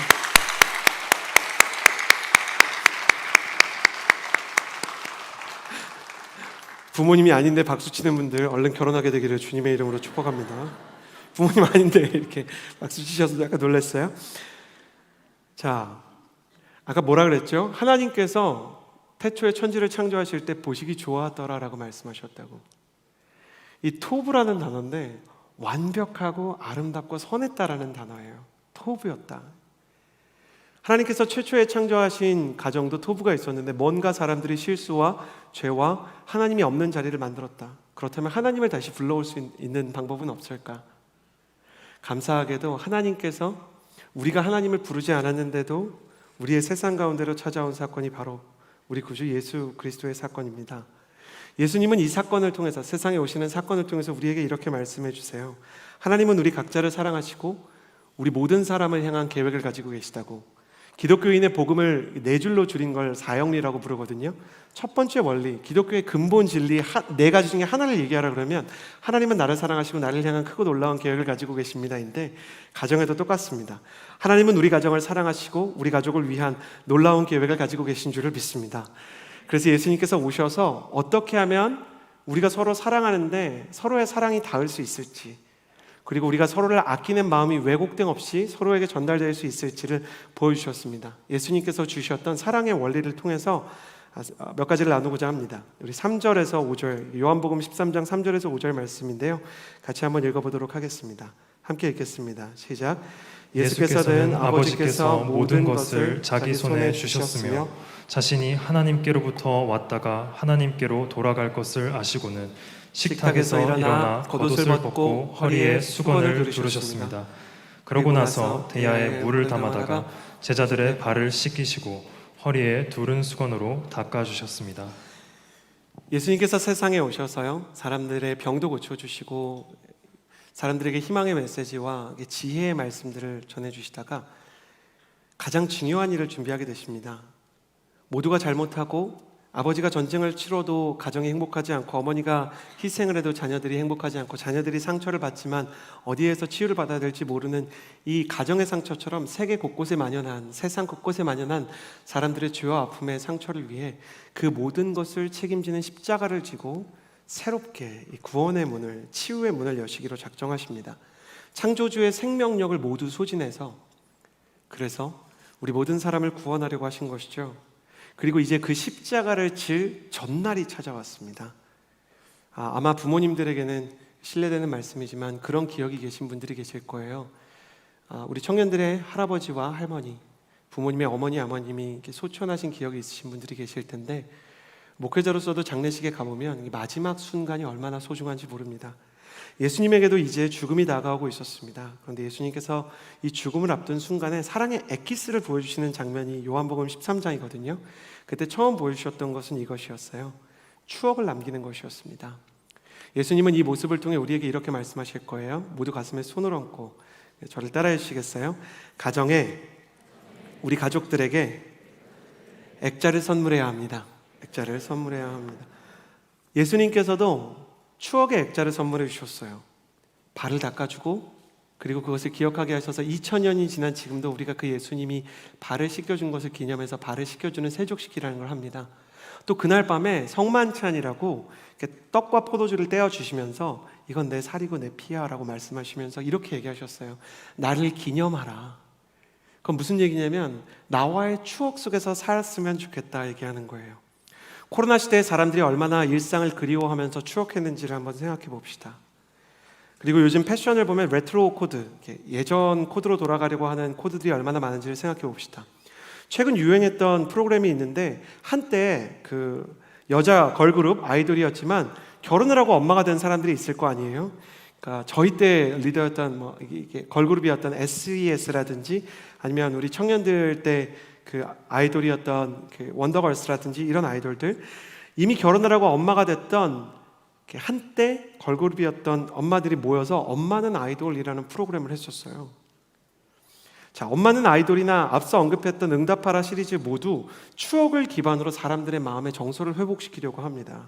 부모님이 아닌데 박수 치는 분들 얼른 결혼하게 되기를 주님의 이름으로 축복합니다. 부모님 아닌데 이렇게 박수 치셔서 약간 놀랐어요. 자, 아까 뭐라 그랬죠? 하나님께서 태초에 천지를 창조하실 때 보시기 좋았더라라고 말씀하셨다고. 이 토브라는 단어인데 완벽하고 아름답고 선했다라는 단어예요. 토브였다. 하나님께서 최초에 창조하신 가정도 토브가 있었는데 뭔가 사람들이 실수와 죄와 하나님이 없는 자리를 만들었다. 그렇다면 하나님을 다시 불러올 수 있는 방법은 없을까? 감사하게도 하나님께서 우리가 하나님을 부르지 않았는데도 우리의 세상 가운데로 찾아온 사건이 바로 우리 구주 예수 그리스도의 사건입니다. 예수님은 이 사건을 통해서, 세상에 오시는 사건을 통해서 우리에게 이렇게 말씀해 주세요. 하나님은 우리 각자를 사랑하시고 우리 모든 사람을 향한 계획을 가지고 계시다고. 기독교인의 복음을 네 줄로 줄인 걸 사형리라고 부르거든요. 첫 번째 원리, 기독교의 근본 진리 네 가지 중에 하나를 얘기하라 그러면 하나님은 나를 사랑하시고 나를 향한 크고 놀라운 계획을 가지고 계십니다인데, 가정에도 똑같습니다. 하나님은 우리 가정을 사랑하시고 우리 가족을 위한 놀라운 계획을 가지고 계신 줄을 믿습니다. 그래서 예수님께서 오셔서 어떻게 하면 우리가 서로 사랑하는데 서로의 사랑이 닿을 수 있을지, 그리고 우리가 서로를 아끼는 마음이 왜곡됨 없이 서로에게 전달될 수 있을지를 보여주셨습니다. 예수님께서 주셨던 사랑의 원리를 통해서 몇 가지를 나누고자 합니다. 우리 3절에서 5절, 요한복음 13장 3절에서 5절 말씀인데요, 같이 한번 읽어보도록 하겠습니다. 함께 읽겠습니다. 시작. 예수께서는 아버지께서 모든 것을 자기 손에 주셨으며 자신이 하나님께로부터 왔다가 하나님께로 돌아갈 것을 아시고는 식탁에서 일어나 겉옷을 벗고 허리에 수건을 두르셨습니다. 그러고 나서 대야에 물을 담아다가 제자들의 발을 씻기시고 허리에 두른 수건으로 닦아주셨습니다. 예수님께서 세상에 오셔서요, 사람들의 병도 고쳐주시고 사람들에게 희망의 메시지와 지혜의 말씀들을 전해주시다가 가장 중요한 일을 준비하게 되십니다. 모두가 잘못하고 아버지가 전쟁을 치러도 가정이 행복하지 않고, 어머니가 희생을 해도 자녀들이 행복하지 않고, 자녀들이 상처를 받지만 어디에서 치유를 받아야 될지 모르는 이 가정의 상처처럼 세계 곳곳에 만연한, 세상 곳곳에 만연한 사람들의 죄와 아픔의 상처를 위해 그 모든 것을 책임지는 십자가를 지고 새롭게 이 구원의 문을, 치유의 문을 여시기로 작정하십니다. 창조주의 생명력을 모두 소진해서, 그래서 우리 모든 사람을 구원하려고 하신 것이죠. 그리고 이제 그 십자가를 질 전날이 찾아왔습니다. 아마 부모님들에게는 신뢰되는 말씀이지만 그런 기억이 계신 분들이 계실 거예요. 우리 청년들의 할아버지와 할머니, 부모님의 어머니, 아버님이 소천하신 기억이 있으신 분들이 계실 텐데, 목회자로서도 장례식에 가보면 이 마지막 순간이 얼마나 소중한지 모릅니다. 예수님에게도 이제 죽음이 다가오고 있었습니다. 그런데 예수님께서 이 죽음을 앞둔 순간에 사랑의 엑기스를 보여주시는 장면이 요한복음 13장이거든요. 그때 처음 보여주셨던 것은 이것이었어요. 추억을 남기는 것이었습니다. 예수님은 이 모습을 통해 우리에게 이렇게 말씀하실 거예요. 모두 가슴에 손을 얹고 저를 따라해 주시겠어요? 가정에 우리 가족들에게 액자를 선물해야 합니다. 액자를 선물해야 합니다. 예수님께서도 추억의 액자를 선물해 주셨어요. 발을 닦아주고 그리고 그것을 기억하게 하셔서 2000년이 지난 지금도 우리가 그 예수님이 발을 씻겨준 것을 기념해서 발을 씻겨주는 세족식이라는 걸 합니다. 또 그날 밤에 성만찬이라고 이렇게 떡과 포도주를 떼어 주시면서 이건 내 살이고 내 피야 라고 말씀하시면서 이렇게 얘기하셨어요. 나를 기념하라. 그건 무슨 얘기냐면 나와의 추억 속에서 살았으면 좋겠다 얘기하는 거예요. 코로나 시대에 사람들이 얼마나 일상을 그리워하면서 추억했는지를 한번 생각해 봅시다. 그리고 요즘 패션을 보면 레트로 코드, 예전 코드로 돌아가려고 하는 코드들이 얼마나 많은지를 생각해 봅시다. 최근 유행했던 프로그램이 있는데 한때 그 여자 걸그룹 아이돌이었지만 결혼을 하고 엄마가 된 사람들이 있을 거 아니에요. 그러니까 저희 때 리더였던 이게 걸그룹이었던 SES라든지 아니면 우리 청년들 때 그 아이돌이었던 그 원더걸스라든지 이런 아이돌들 이미 결혼을 하고 엄마가 됐던 한때 걸그룹이었던 엄마들이 모여서 엄마는 아이돌이라는 프로그램을 했었어요. 자, 엄마는 아이돌이나 앞서 언급했던 응답하라 시리즈 모두 추억을 기반으로 사람들의 마음의 정서를 회복시키려고 합니다.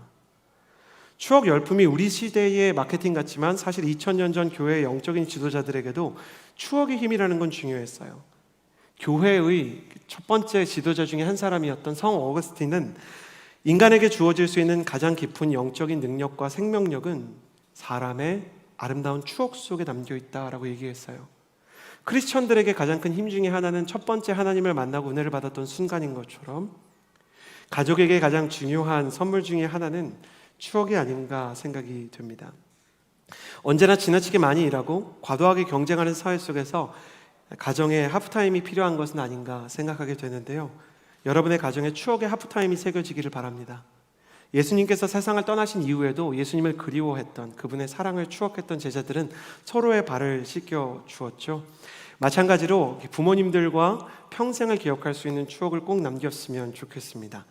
추억 열풍이 우리 시대의 마케팅 같지만 사실 2000년 전 교회의 영적인 지도자들에게도 추억의 힘이라는 건 중요했어요. 교회의 첫 번째 지도자 중에 한 사람이었던 성 어거스틴은 인간에게 주어질 수 있는 가장 깊은 영적인 능력과 생명력은 사람의 아름다운 추억 속에 담겨 있다라고 얘기했어요. 크리스천들에게 가장 큰 힘 중에 하나는 첫 번째 하나님을 만나고 은혜를 받았던 순간인 것처럼 가족에게 가장 중요한 선물 중에 하나는 추억이 아닌가 생각이 됩니다. 언제나 지나치게 많이 일하고 과도하게 경쟁하는 사회 속에서 가정에 하프타임이 필요한 것은 아닌가 생각하게 되는데요. 여러분의 가정에 추억의 하프타임이 새겨지기를 바랍니다. 예수님께서 세상을 떠나신 이후에도 예수님을 그리워했던 그분의 사랑을 추억했던 제자들은 서로의 발을 씻겨 주었죠. 마찬가지로 부모님들과 평생을 기억할 수 있는 추억을 꼭 남겼으면 좋겠습니다.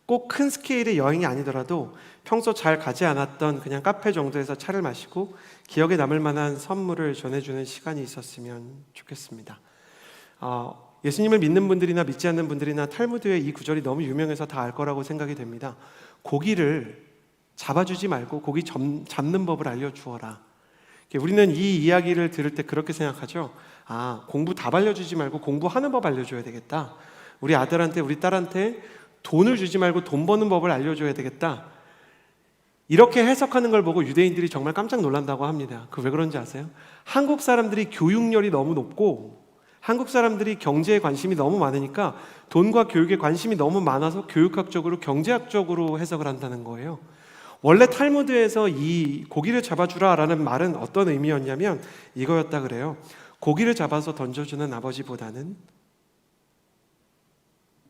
꼭 큰 스케일의 여행이 아니더라도 평소 잘 가지 않았던 그냥 카페 정도에서 차를 마시고 기억에 남을 만한 선물을 전해주는 시간이 있었으면 좋겠습니다. 예수님을 믿는 분들이나 믿지 않는 분들이나 탈무드의 이 구절이 너무 유명해서 다 알 거라고 생각이 됩니다. 고기를 잡아주지 말고 고기 잡는 법을 알려주어라. 우리는 이 이야기를 들을 때 그렇게 생각하죠. 공부 답 알려주지 말고 공부하는 법 알려줘야 되겠다. 우리 아들한테 우리 딸한테 돈을 주지 말고 돈 버는 법을 알려줘야 되겠다. 이렇게 해석하는 걸 보고 유대인들이 정말 깜짝 놀란다고 합니다. 그 왜 그런지 아세요? 한국 사람들이 교육열이 너무 높고 한국 사람들이 경제에 관심이 너무 많으니까 돈과 교육에 관심이 너무 많아서 교육학적으로 경제학적으로 해석을 한다는 거예요. 원래 탈무드에서 이 고기를 잡아주라라는 말은 어떤 의미였냐면 이거였다 그래요. 고기를 잡아서 던져주는 아버지보다는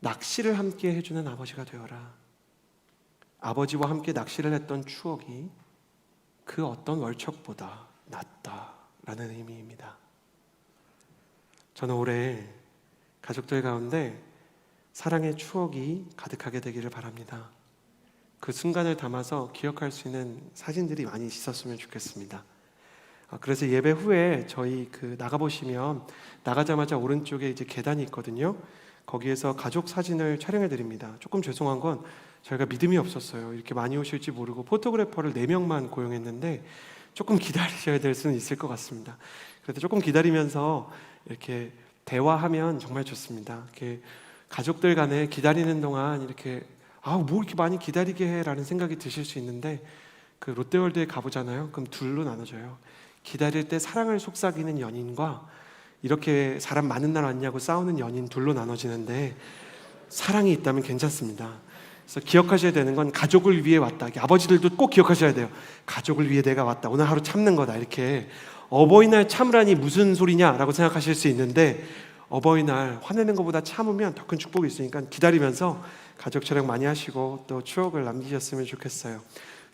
낚시를 함께 해주는 아버지가 되어라. 아버지와 함께 낚시를 했던 추억이 그 어떤 월척보다 낫다라는 의미입니다. 저는 올해 가족들 가운데 사랑의 추억이 가득하게 되기를 바랍니다. 그 순간을 담아서 기억할 수 있는 사진들이 많이 있었으면 좋겠습니다. 그래서 예배 후에 저희 나가보시면 나가자마자 오른쪽에 이제 계단이 있거든요. 거기에서 가족 사진을 촬영해 드립니다. 조금 죄송한 건 저희가 믿음이 없었어요. 이렇게 많이 오실지 모르고 포토그래퍼를 4명만 고용했는데 조금 기다리셔야 될 수는 있을 것 같습니다. 그래도 조금 기다리면서 이렇게 대화하면 정말 좋습니다. 이렇게 가족들 간에 기다리는 동안 이렇게 뭐 이렇게 많이 기다리게 해라는 생각이 드실 수 있는데 그 롯데월드에 가보잖아요. 그럼 둘로 나눠져요. 기다릴 때 사랑을 속삭이는 연인과 이렇게 사람 많은 날 왔냐고 싸우는 연인 둘로 나눠지는데 사랑이 있다면 괜찮습니다. 그래서 기억하셔야 되는 건 가족을 위해 왔다. 아버지들도 꼭 기억하셔야 돼요. 가족을 위해 내가 왔다. 오늘 하루 참는 거다. 이렇게 어버이날 참으라니 무슨 소리냐라고 생각하실 수 있는데 어버이날 화내는 것보다 참으면 더 큰 축복이 있으니까 기다리면서 가족 촬영 많이 하시고 또 추억을 남기셨으면 좋겠어요.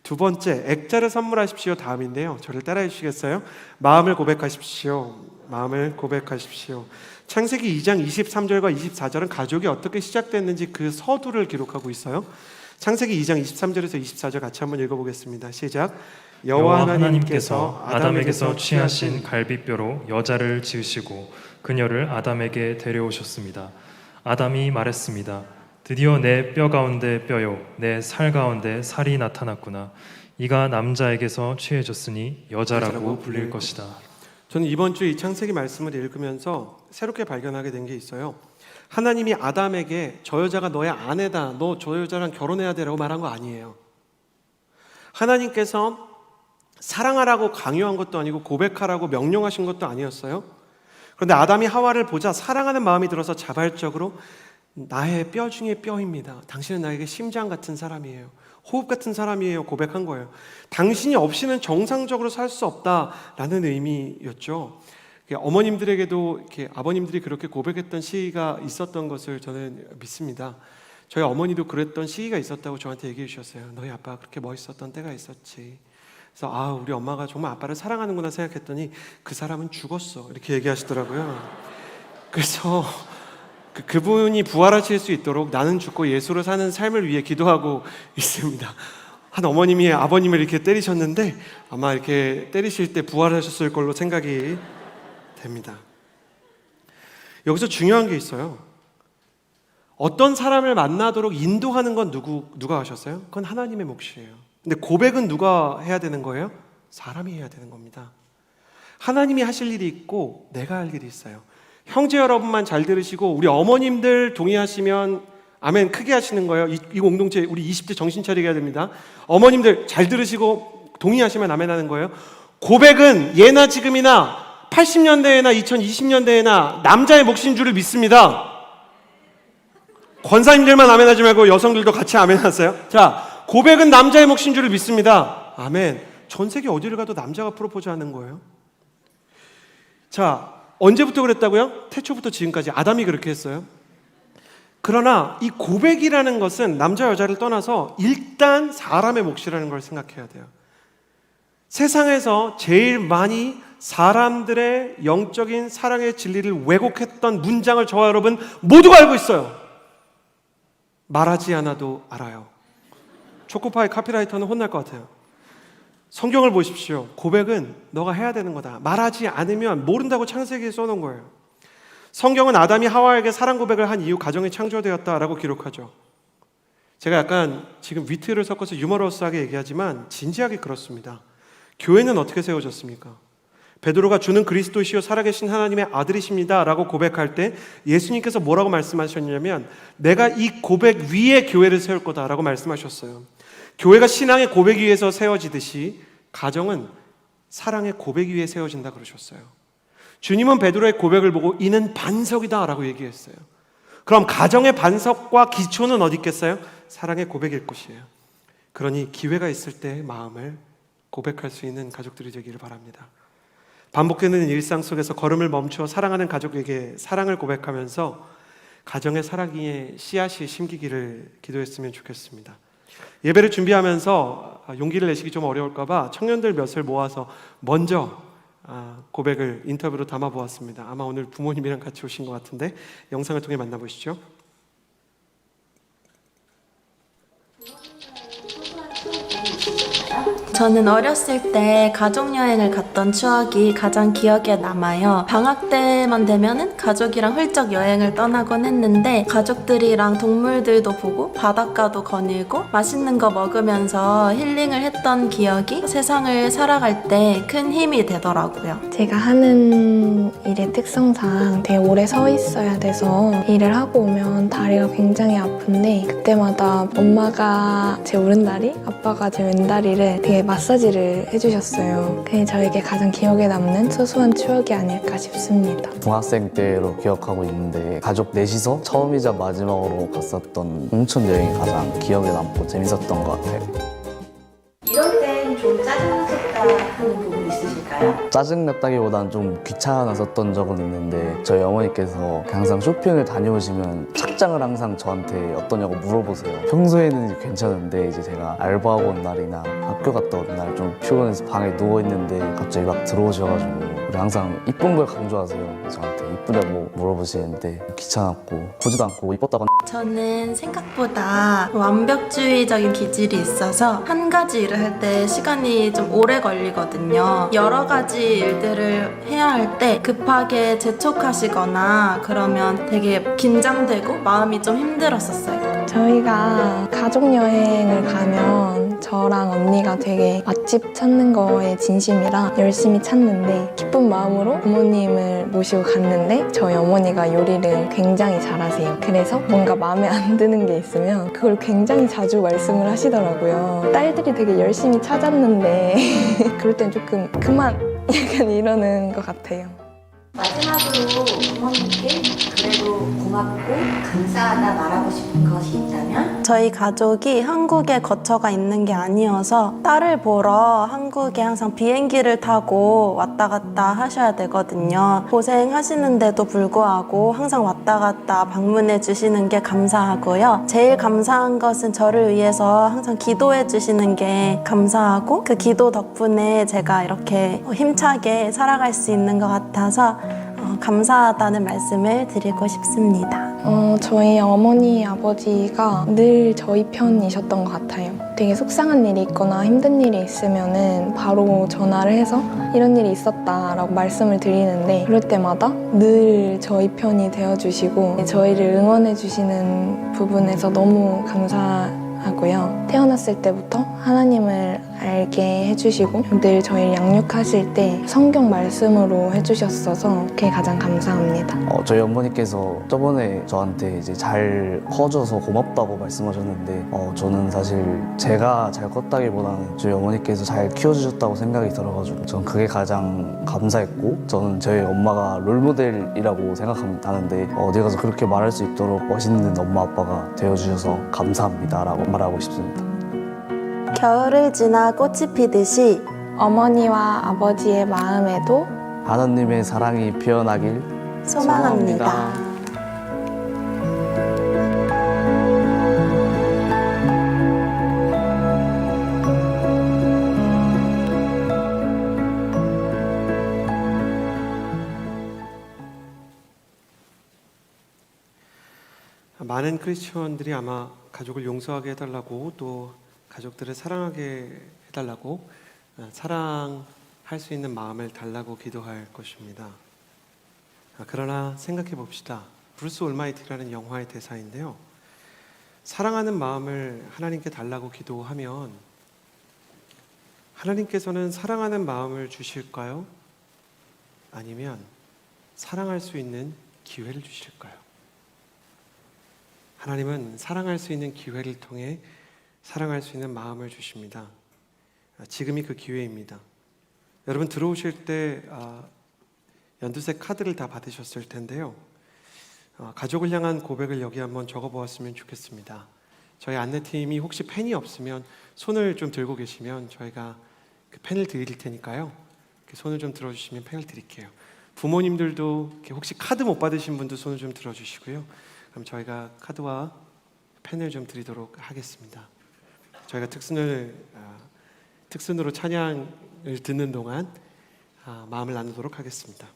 두 번째, 액자를 선물하십시오 다음인데요. 저를 따라해 주시겠어요? 마음을 고백하십시오. 마음을 고백하십시오. 창세기 2장 23절과 24절은 가족이 어떻게 시작됐는지 그 서두를 기록하고 있어요. 창세기 2장 23절에서 24절 같이 한번 읽어보겠습니다. 시작. 여호와 하나님께서 아담에게서 취하신 갈비뼈로 여자를 지으시고 그녀를 아담에게 데려오셨습니다. 아담이 말했습니다. 드디어 내 뼈 가운데 뼈요 내 살 가운데 살이 나타났구나. 이가 남자에게서 취해졌으니 여자라고 불릴 것이다. 저는 이번 주에 이 창세기 말씀을 읽으면서 새롭게 발견하게 된 게 있어요. 하나님이 아담에게 저 여자가 너의 아내다, 너 저 여자랑 결혼해야 되라고 말한 거 아니에요. 하나님께서 사랑하라고 강요한 것도 아니고 고백하라고 명령하신 것도 아니었어요. 그런데 아담이 하와를 보자 사랑하는 마음이 들어서 자발적으로 나의 뼈 중에 뼈입니다, 당신은 나에게 심장 같은 사람이에요, 호흡 같은 사람이에요 고백한 거예요. 당신이 없이는 정상적으로 살 수 없다라는 의미였죠. 어머님들에게도 이렇게 아버님들이 그렇게 고백했던 시기가 있었던 것을 저는 믿습니다. 저희 어머니도 그랬던 시기가 있었다고 저한테 얘기해 주셨어요. 너희 아빠가 그렇게 멋있었던 때가 있었지. 그래서 우리 엄마가 정말 아빠를 사랑하는구나 생각했더니 그 사람은 죽었어, 이렇게 얘기하시더라고요. 그래서 그분이 부활하실 수 있도록 나는 죽고 예수로 사는 삶을 위해 기도하고 있습니다. 한 어머님이 아버님을 이렇게 때리셨는데 아마 이렇게 때리실 때 부활하셨을 걸로 생각이 됩니다. 여기서 중요한 게 있어요. 어떤 사람을 만나도록 인도하는 건 누가 하셨어요? 그건 하나님의 몫이에요. 근데 고백은 누가 해야 되는 거예요? 사람이 해야 되는 겁니다. 하나님이 하실 일이 있고 내가 할 일이 있어요. 형제 여러분만 잘 들으시고 우리 어머님들 동의하시면 아멘 크게 하시는 거예요. 이 공동체 우리 20대 정신 차리게 해야 됩니다. 어머님들 잘 들으시고 동의하시면 아멘 하는 거예요. 고백은 예나 지금이나 80년대에나 2020년대에나 남자의 몫인 줄을 믿습니다. 권사님들만 아멘 하지 말고 여성들도 같이 아멘 하세요. 자, 고백은 남자의 몫인 줄을 믿습니다. 아멘. 전 세계 어디를 가도 남자가 프로포즈 하는 거예요. 자, 언제부터 그랬다고요? 태초부터 지금까지 아담이 그렇게 했어요. 그러나 이 고백이라는 것은 남자 여자를 떠나서 일단 사람의 몫이라는 걸 생각해야 돼요. 세상에서 제일 많이 사람들의 영적인 사랑의 진리를 왜곡했던 문장을 저와 여러분 모두가 알고 있어요. 말하지 않아도 알아요. 초코파이 카피라이터는 혼날 것 같아요. 성경을 보십시오. 고백은 너가 해야 되는 거다. 말하지 않으면 모른다고 창세기에 써놓은 거예요. 성경은 아담이 하와에게 사랑 고백을 한 이후 가정이 창조되었다라고 기록하죠. 제가 약간 지금 위트를 섞어서 유머러스하게 얘기하지만 진지하게 그렇습니다. 교회는 어떻게 세워졌습니까? 베드로가 주는 그리스도시요 살아계신 하나님의 아들이십니다 라고 고백할 때 예수님께서 뭐라고 말씀하셨냐면 내가 이 고백 위에 교회를 세울 거다 라고 말씀하셨어요. 교회가 신앙의 고백 위에서 세워지듯이 가정은 사랑의 고백 위에 세워진다 그러셨어요. 주님은 베드로의 고백을 보고 이는 반석이다 라고 얘기했어요. 그럼 가정의 반석과 기초는 어디 있겠어요? 사랑의 고백일 것이에요. 그러니 기회가 있을 때 마음을 고백할 수 있는 가족들이 되기를 바랍니다. 반복되는 일상 속에서 걸음을 멈추어 사랑하는 가족에게 사랑을 고백하면서 가정의 사랑의 씨앗이 심기기를 기도했으면 좋겠습니다. 예배를 준비하면서 용기를 내시기 좀 어려울까 봐 청년들 몇을 모아서 먼저 고백을 인터뷰로 담아보았습니다. 아마 오늘 부모님이랑 같이 오신 것 같은데 영상을 통해 만나보시죠. 저는 어렸을 때 가족여행을 갔던 추억이 가장 기억에 남아요. 방학 때만 되면은 가족이랑 훌쩍 여행을 떠나곤 했는데 가족들이랑 동물들도 보고 바닷가도 거닐고 맛있는 거 먹으면서 힐링을 했던 기억이 세상을 살아갈 때 큰 힘이 되더라고요. 제가 하는 일의 특성상 되게 오래 서 있어야 돼서 일을 하고 오면 다리가 굉장히 아픈데 그때마다 엄마가 제 오른다리, 아빠가 제 왼다리를 되게 마사지를 해주셨어요. 그게 저에게 가장 기억에 남는 소소한 추억이 아닐까 싶습니다. 중학생 때로 기억하고 있는데 가족 넷이서 처음이자 마지막으로 갔었던 온천 여행이 가장 기억에 남고 재밌었던 것 같아요. 이럴 땐 좀 짜증났었다 하는 부분 있으실까요? 짜증났다기보단 좀 귀찮았었던 적은 있는데 저희 어머니께서 항상 쇼핑을 다녀오시면 착장을 항상 저한테 어떠냐고 물어보세요. 평소에는 괜찮은데 이제 제가 알바하고 온 날이나 학교 갔다 온 날 좀 피곤해서 방에 누워있는데 갑자기 막 들어오셔가지고 우리 항상 이쁜 걸 강조하세요. 저한테 이쁘냐고 물어보시는데 귀찮았고 보지도 않고 이뻤다고 저는 생각보다 완벽주의적인 기질이 있어서 한 가지 일을 할 때 시간이 좀 오래 걸리거든요. 여러 가지 일들을 해야 할 때 급하게 재촉하시거나 그러면 되게 긴장되고 마음이 좀 힘들었었어요. 저희가 가족여행을 가면 저랑 언니가 되게 맛집 찾는 거에 진심이라 열심히 찾는데 기쁜 마음으로 부모님을 모시고 갔는데 저희 어머니가 요리를 굉장히 잘하세요. 그래서 뭔가 마음에 안 드는 게 있으면 그걸 굉장히 자주 말씀을 하시더라고요. 딸들이 되게 열심히 찾았는데 그럴 땐 조금 그만 약간 이러는 것 같아요. 마지막으로 부모님께 그래도 고맙고 감사하다 말하고 싶은 것이 있다면? 저희 가족이 한국에 거처가 있는 게 아니어서 딸을 보러 한국에 항상 비행기를 타고 왔다 갔다 하셔야 되거든요. 고생하시는데도 불구하고 항상 왔다 갔다 방문해 주시는 게 감사하고요. 제일 감사한 것은 저를 위해서 항상 기도해 주시는 게 감사하고 그 기도 덕분에 제가 이렇게 힘차게 살아갈 수 있는 것 같아서 감사하다는 말씀을 드리고 싶습니다. 저희 어머니, 아버지가 늘 저희 편이셨던 것 같아요. 되게 속상한 일이 있거나 힘든 일이 있으면은 바로 전화를 해서 이런 일이 있었다라고 말씀을 드리는데 그럴 때마다 늘 저희 편이 되어주시고 저희를 응원해주시는 부분에서 너무 감사하고요. 태어났을 때부터 하나님을 알게 해주시고 늘 저희를 양육하실 때 성경 말씀으로 해주셨어서 그게 가장 감사합니다. 저희 어머니께서 저번에 저한테 이제 잘 커줘서 고맙다고 말씀하셨는데 저는 사실 제가 잘 컸다기보다는 저희 어머니께서 잘 키워주셨다고 생각이 들어가지고 전 그게 가장 감사했고 저는 저희 엄마가 롤모델이라고 생각하는데 어디 가서 그렇게 말할 수 있도록 멋있는 엄마 아빠가 되어주셔서 감사합니다라고 말하고 싶습니다. 겨울을 지나 꽃이 피듯이 어머니와 아버지의 마음에도 하나님의 사랑이 피어나길 소망합니다. 많은 크리스천들이 아마 가족을 용서하게 해달라고 또 가족들을 사랑하게 해달라고 사랑할 수 있는 마음을 달라고 기도할 것입니다. 그러나 생각해 봅시다. 브루스 올마이티라는 영화의 대사인데요. 사랑하는 마음을 하나님께 달라고 기도하면 하나님께서는 사랑하는 마음을 주실까요? 아니면 사랑할 수 있는 기회를 주실까요? 하나님은 사랑할 수 있는 기회를 통해 사랑할 수 있는 마음을 주십니다. 지금이 그 기회입니다. 여러분 들어오실 때 연두색 카드를 다 받으셨을 텐데요. 가족을 향한 고백을 여기 한번 적어보았으면 좋겠습니다. 저희 안내팀이 혹시 펜이 없으면 손을 좀 들고 계시면 저희가 그 펜을 드릴 테니까요. 손을 좀 들어주시면 펜을 드릴게요. 부모님들도 혹시 카드 못 받으신 분도 손을 좀 들어주시고요. 그럼 저희가 카드와 펜을 좀 드리도록 하겠습니다. 저희가 특순으로 찬양을 듣는 동안 마음을 나누도록 하겠습니다.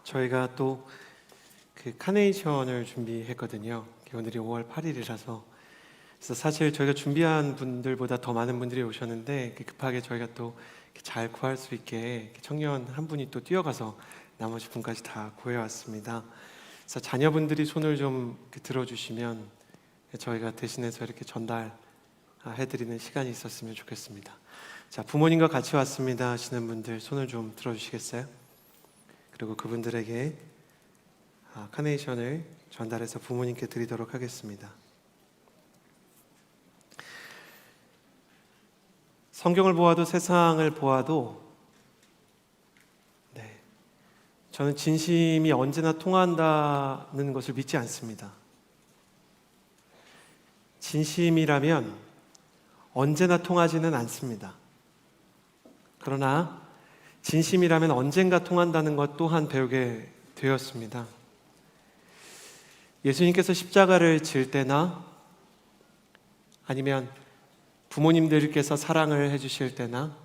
저희가 또 그 카네이션을 준비했거든요. 오늘이 5월 8일이라서 그래서 사실 저희가 준비한 분들보다 더 많은 분들이 오셨는데 급하게 저희가 또 잘 구할 수 있게 청년 한 분이 또 뛰어가서 나머지 분까지 다 구해왔습니다. 그래서 자녀분들이 손을 좀 들어주시면 저희가 대신해서 이렇게 전달해드리는 시간이 있었으면 좋겠습니다. 자, 부모님과 같이 왔습니다 하시는 분들 손을 좀 들어주시겠어요? 그리고 그분들에게 카네이션을 전달해서 부모님께 드리도록 하겠습니다. 성경을 보아도 세상을 보아도 저는 진심이 언제나 통한다는 것을 믿지 않습니다. 진심이라면 언제나 통하지는 않습니다. 그러나 진심이라면 언젠가 통한다는 것 또한 배우게 되었습니다. 예수님께서 십자가를 질 때나 아니면 부모님들께서 사랑을 해주실 때나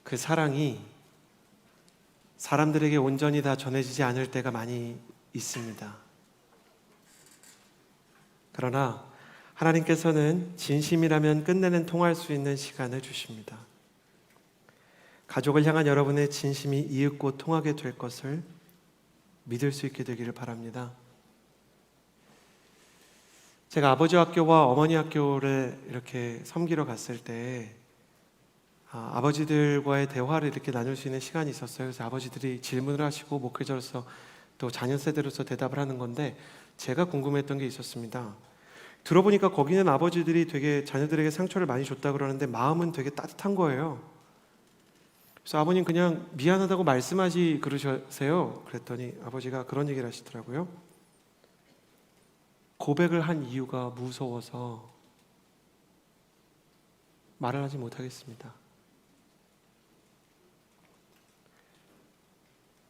그 사랑이 사람들에게 온전히 다 전해지지 않을 때가 많이 있습니다. 그러나 하나님께서는 진심이라면 끝내는 통할 수 있는 시간을 주십니다. 가족을 향한 여러분의 진심이 이윽고 통하게 될 것을 믿을 수 있게 되기를 바랍니다. 제가 아버지 학교와 어머니 학교를 이렇게 섬기러 갔을 때 아버지들과의 대화를 이렇게 나눌 수 있는 시간이 있었어요. 그래서 아버지들이 질문을 하시고 목회자로서 또 자녀 세대로서 대답을 하는 건데 제가 궁금했던 게 있었습니다. 들어보니까 거기는 아버지들이 되게 자녀들에게 상처를 많이 줬다 그러는데 마음은 되게 따뜻한 거예요. 그래서 아버님 그냥 미안하다고 말씀하지 그러세요. 그랬더니 아버지가 그런 얘기를 하시더라고요. 고백을 한 이유가 무서워서 말을 하지 못하겠습니다.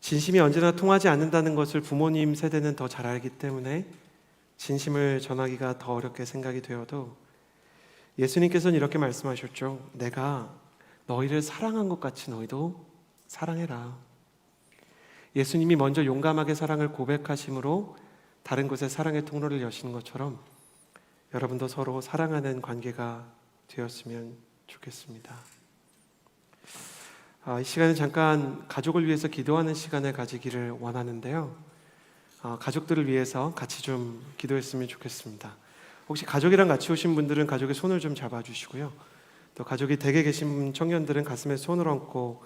진심이 언제나 통하지 않는다는 것을 부모님 세대는 더 잘 알기 때문에 진심을 전하기가 더 어렵게 생각이 되어도 예수님께서는 이렇게 말씀하셨죠. 내가 너희를 사랑한 것 같이 너희도 사랑해라. 예수님이 먼저 용감하게 사랑을 고백하심으로 다른 곳에 사랑의 통로를 여시는 것처럼 여러분도 서로 사랑하는 관계가 되었으면 좋겠습니다. 이 시간은 잠깐 가족을 위해서 기도하는 시간을 가지기를 원하는데요. 가족들을 위해서 같이 좀 기도했으면 좋겠습니다. 혹시 가족이랑 같이 오신 분들은 가족의 손을 좀 잡아주시고요. 또 가족이 댁에 계신 청년들은 가슴에 손을 얹고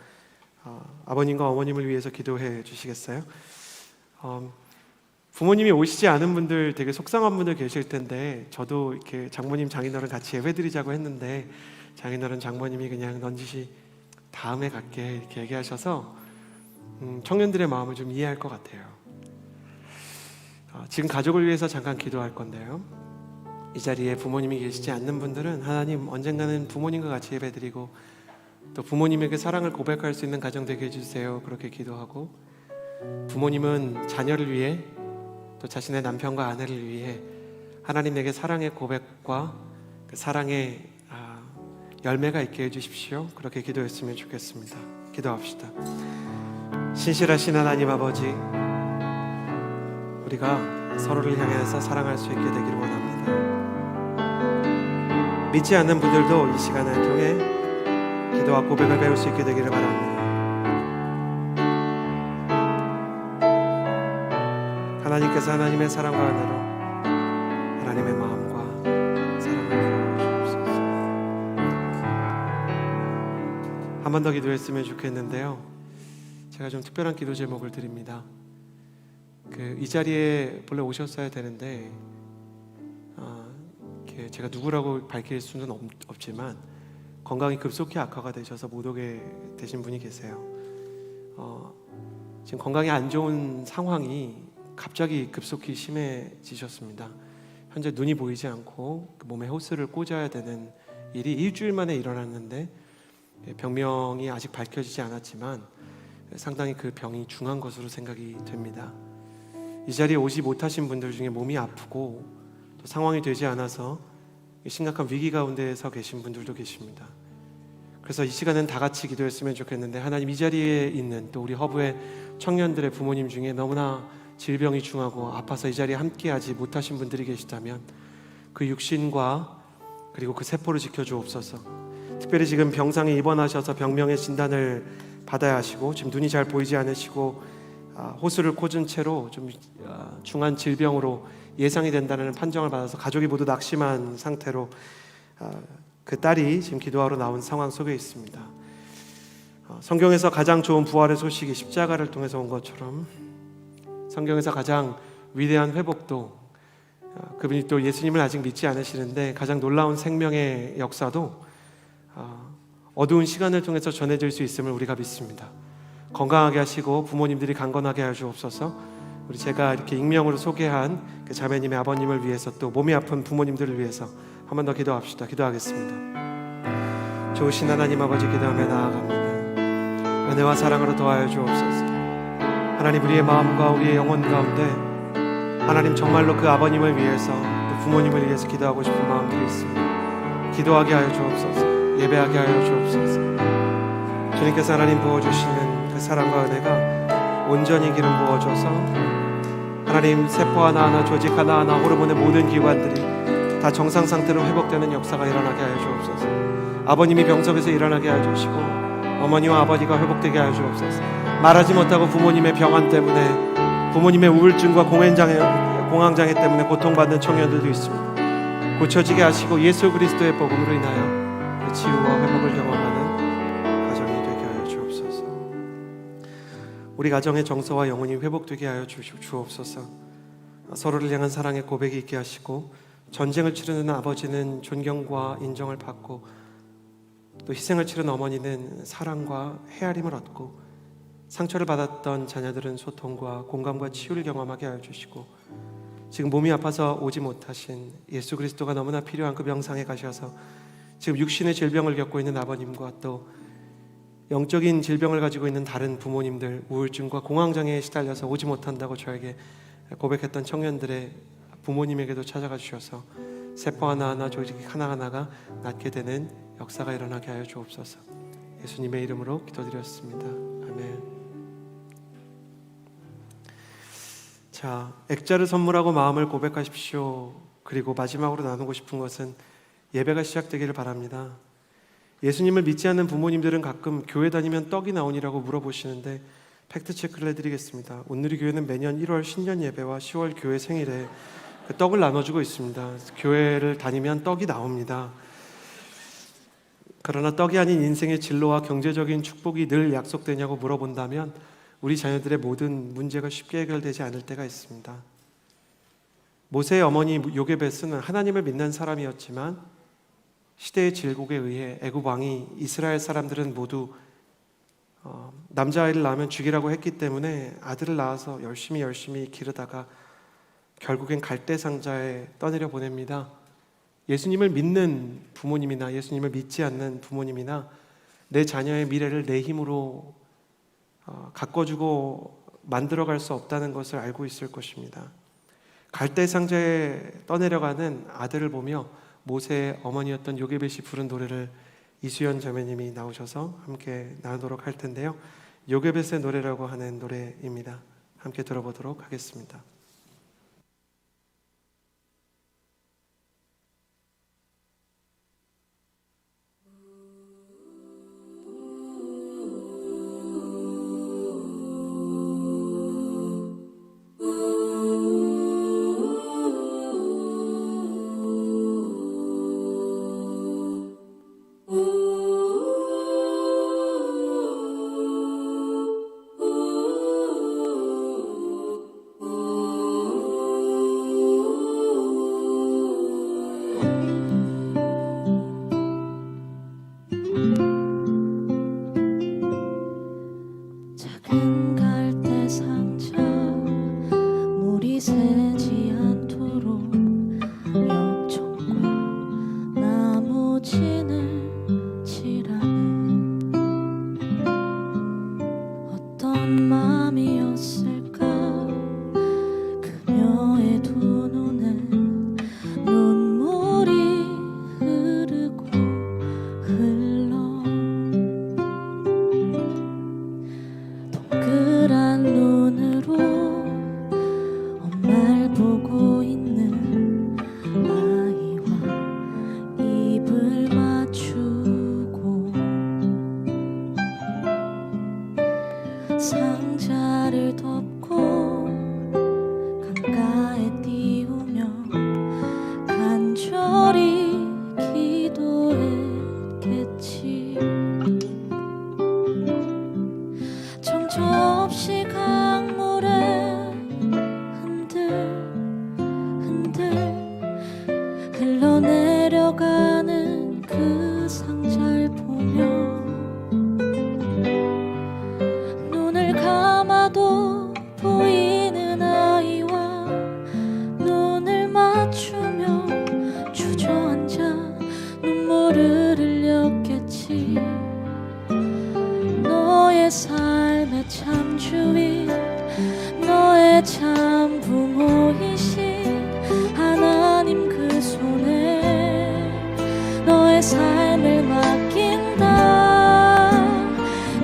아버님과 어머님을 위해서 기도해 주시겠어요? 부모님이 오시지 않은 분들 되게 속상한 분들 계실 텐데 저도 이렇게 장모님 장인어른 같이 예배드리자고 했는데 장인어른 장모님이 그냥 넌지시 다음에 갈게 이렇게 얘기하셔서 청년들의 마음을 좀 이해할 것 같아요. 지금 가족을 위해서 잠깐 기도할 건데요. 이 자리에 부모님이 계시지 않는 분들은 하나님 언젠가는 부모님과 같이 예배드리고 또 부모님에게 사랑을 고백할 수 있는 가정 되게 해주세요. 그렇게 기도하고 부모님은 자녀를 위해 또 자신의 남편과 아내를 위해 하나님에게 사랑의 고백과 그 사랑의 열매가 있게 해주십시오. 그렇게 기도했으면 좋겠습니다. 기도합시다. 신실하신 하나님 아버지, 우리가 서로를 향해서 사랑할 수 있게 되기를 원합니다. 믿지 않는 분들도 이 시간을 통해 기도와 고백을 배울 수 있게 되기를 바랍니다. 하나님께서 하나님의 사랑과 은혜로 하나님의 마음과 사랑을 부어주옵소서. 한 번 더 기도했으면 좋겠는데요. 제가 좀 특별한 기도 제목을 드립니다. 이 자리에 본래 오셨어야 되는데 제가 누구라고 밝힐 수는 없지만 건강이 급속히 악화가 되셔서 못 오게 되신 분이 계세요. 지금 건강이 안 좋은 상황이 갑자기 급속히 심해지셨습니다. 현재 눈이 보이지 않고 몸에 호스를 꽂아야 되는 일이 일주일 만에 일어났는데 병명이 아직 밝혀지지 않았지만 상당히 그 병이 중한 것으로 생각이 됩니다. 이 자리에 오지 못하신 분들 중에 몸이 아프고 또 상황이 되지 않아서 심각한 위기 가운데 서 계신 분들도 계십니다. 그래서 이 시간은 다 같이 기도했으면 좋겠는데, 하나님, 이 자리에 있는 또 우리 허브의 청년들의 부모님 중에 너무나 질병이 중하고 아파서 이 자리에 함께하지 못하신 분들이 계시다면 그 육신과 그리고 그 세포를 지켜주옵소서. 특별히 지금 병상에 입원하셔서 병명의 진단을 받아야 하시고 지금 눈이 잘 보이지 않으시고 호수를 꽂은 채로 좀 중한 질병으로 예상이 된다는 판정을 받아서 가족이 모두 낙심한 상태로 그 딸이 지금 기도하러 나온 상황 속에 있습니다. 성경에서 가장 좋은 부활의 소식이 십자가를 통해서 온 것처럼 성경에서 가장 위대한 회복도, 그분이 또 예수님을 아직 믿지 않으시는데 가장 놀라운 생명의 역사도 어두운 시간을 통해서 전해질 수 있음을 우리가 믿습니다. 건강하게 하시고 부모님들이 강건하게 하여 주옵소서. 우리 제가 이렇게 익명으로 소개한 그 자매님의 아버님을 위해서 또 몸이 아픈 부모님들을 위해서 한 번 더 기도합시다. 기도하겠습니다. 좋으신 하나님 아버지, 기도하며 나아갑니다. 은혜와 사랑으로 도와여 주옵소서. 하나님, 우리의 마음과 우리의 영혼 가운데 하나님 정말로 그 아버님을 위해서 또 부모님을 위해서 기도하고 싶은 마음들이 있습니다. 기도하게 하여 주옵소서. 예배하게 하여 주옵소서. 주님께서 하나님 부어주시는 그 사랑과 은혜가 온전히 기름 부어줘서 하나님 세포 하나하나, 조직 하나하나, 호르몬의 모든 기관들이 다 정상 상태로 회복되는 역사가 일어나게 하여 주옵소서. 아버님이 병석에서 일어나게 하여 주시고 어머니와 아버지가 회복되게 하여 주옵소서. 말하지 못하고 부모님의 병환 때문에, 부모님의 우울증과 공황장애 때문에 고통받는 청년들도 있습니다. 고쳐지게 하시고 예수 그리스도의 복음으로 인하여 그 치유와 회복을 경험하는 가정이 되게 하여 주옵소서. 우리 가정의 정서와 영혼이 회복되게 하여 주옵소서. 서로를 향한 사랑의 고백이 있게 하시고 전쟁을 치르는 아버지는 존경과 인정을 받고 또 희생을 치른 어머니는 사랑과 헤아림을 얻고 상처를 받았던 자녀들은 소통과 공감과 치유를 경험하게 하여 주시고 지금 몸이 아파서 오지 못하신 예수 그리스도가 너무나 필요한 그 병상에 가셔서 지금 육신의 질병을 겪고 있는 아버님과 또 영적인 질병을 가지고 있는 다른 부모님들, 우울증과 공황장애에 시달려서 오지 못한다고 저에게 고백했던 청년들의 부모님에게도 찾아가 주셔서 세포 하나하나, 조직 하나하나가 낫게 되는 역사가 일어나게 하여 주옵소서. 예수님의 이름으로 기도드렸습니다. 아멘. 자, 액자를 선물하고 마음을 고백하십시오. 그리고 마지막으로 나누고 싶은 것은 예배가 시작되기를 바랍니다. 예수님을 믿지 않는 부모님들은 가끔 교회 다니면 떡이 나오니라고 물어보시는데 팩트 체크를 해드리겠습니다. 온누리 교회는 매년 1월 신년 예배와 10월 교회 생일에 그 떡을 나눠주고 있습니다. 교회를 다니면 떡이 나옵니다. 그러나 떡이 아닌 인생의 진로와 경제적인 축복이 늘 약속되냐고 물어본다면 우리 자녀들의 모든 문제가 쉽게 해결되지 않을 때가 있습니다. 모세의 어머니 요게베스는 하나님을 믿는 사람이었지만 시대의 질곡에 의해 애굽 왕이 이스라엘 사람들은 모두 남자아이를 낳으면 죽이라고 했기 때문에 아들을 낳아서 열심히 기르다가 결국엔 갈대 상자에 떠내려 보냅니다. 예수님을 믿는 부모님이나 예수님을 믿지 않는 부모님이나 내 자녀의 미래를 내 힘으로 가꿔주고 만들어갈 수 없다는 것을 알고 있을 것입니다. 갈대 상자에 떠내려가는 아들을 보며 모세의 어머니였던 요게벳이 부른 노래를 이수연 자매님이 나오셔서 함께 나누도록 할 텐데요. 요게벳의 노래라고 하는 노래입니다. 함께 들어보도록 하겠습니다. 작은 갈대 상자 물이 새지 않도록 역청과 나무진을 칠하는 어떤 마음이었을까. 그녀의 두 눈엔 눈물이 흐르고 흘러 상자를 덮고 강가에 띄우며 간절히 기도했겠지. 정처 없이 강물에 흔들 흘러내려가는 그 상자를 보며 눈을 감아도 보이는 아이와 눈을 맞추며 주저앉아 눈물을 흘렸겠지. 너의 삶의 참 주인, 너의 참 부모이신 하나님 그 손에 너의 삶을 맡긴다.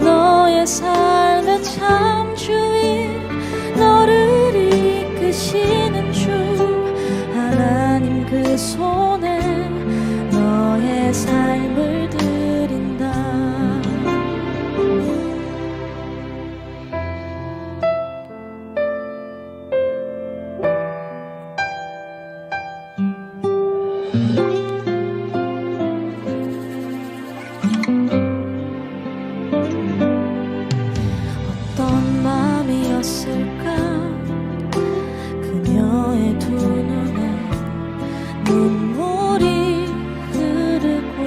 너의 삶의 참 주인, 너를 이끄시는 주 하나님 그 손에 너의 삶을 드린다. 어떤 마음이었을까 그녀의 두 눈에 눈물이 흐르고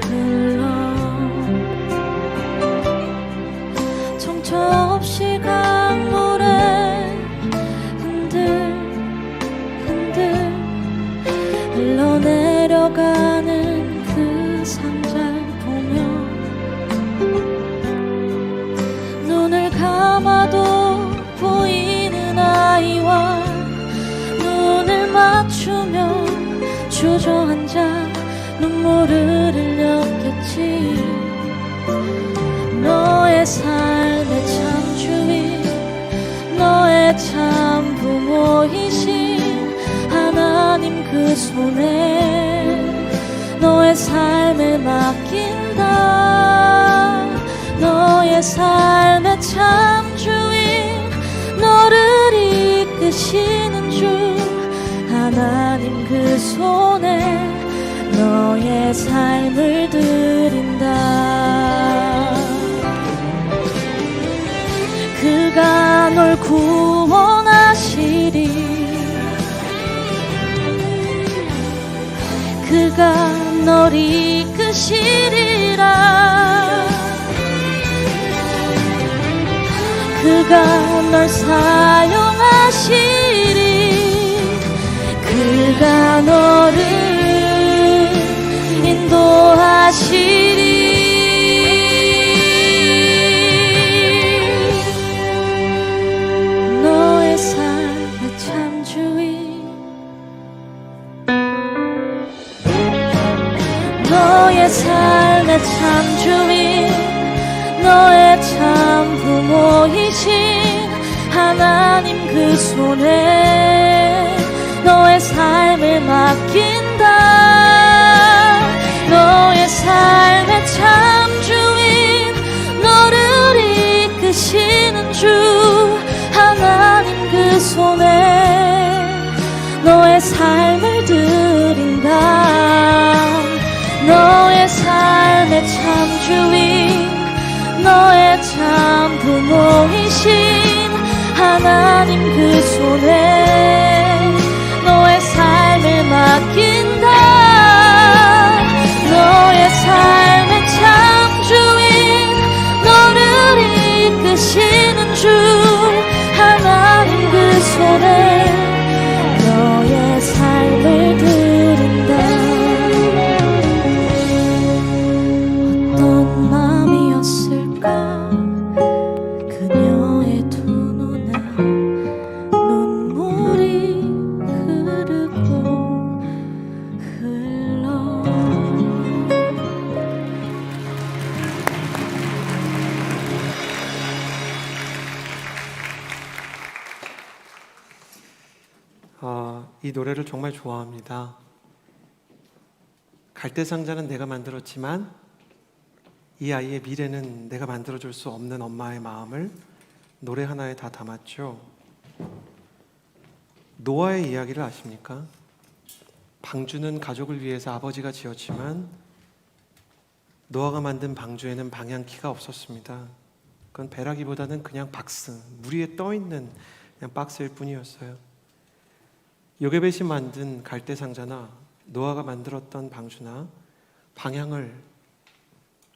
흘러 정처 없이 강물에 흔들 흘러내려가는 그 상자를 보며 눈을 감아도 보이는 아이와 눈을 맞추며 주저앉아 눈물을 흘렸겠지. 너의 삶의 참 주인, 너의 참 부모이신 하나님 그 손에 너의 삶을 맡긴다. 너의 삶의 참 주인, 너를 이끄시는 주 하나님 그 손에 너의 삶을 드린다. 그가 널 구원하시리. 그가 널 이끄시리라. 그가 널 사용하시리. 그가 너를 인도하시리. 너의 삶의 참 주인, 너의 삶의 참 주인, 너의 참 부모이신 하나님 그 손에 너의 삶을 맡긴다. 너의 삶의 참 주인, 너를 이끄시는 주 하나님 그 손에 너의 삶을 드린다. 너의 삶의 참 주인, 너의 참 부모이신 하나님 그 손에 너의 삶을 맡긴다. 너의 삶의 참 주인, 너를 이끄시는 주 하나님 그 손에 너의 삶을 드린다. 어떤 마음이었을까 그녀의 두 눈에 눈물이 흐르고 흘러. 이 노래를 정말 좋아합니다. 갈대상자는 내가 만들었지만 이 아이의 미래는 내가 만들어줄 수 없는 엄마의 마음을 노래 하나에 다 담았죠. 노아의 이야기를 아십니까? 방주는 가족을 위해서 아버지가 지었지만 노아가 만든 방주에는 방향키가 없었습니다. 그건 배라기보다는 그냥 박스, 물 위에 떠있는 그냥 박스일 뿐이었어요. 요게벳이 만든 갈대상자나 노아가 만들었던 방주나 방향을,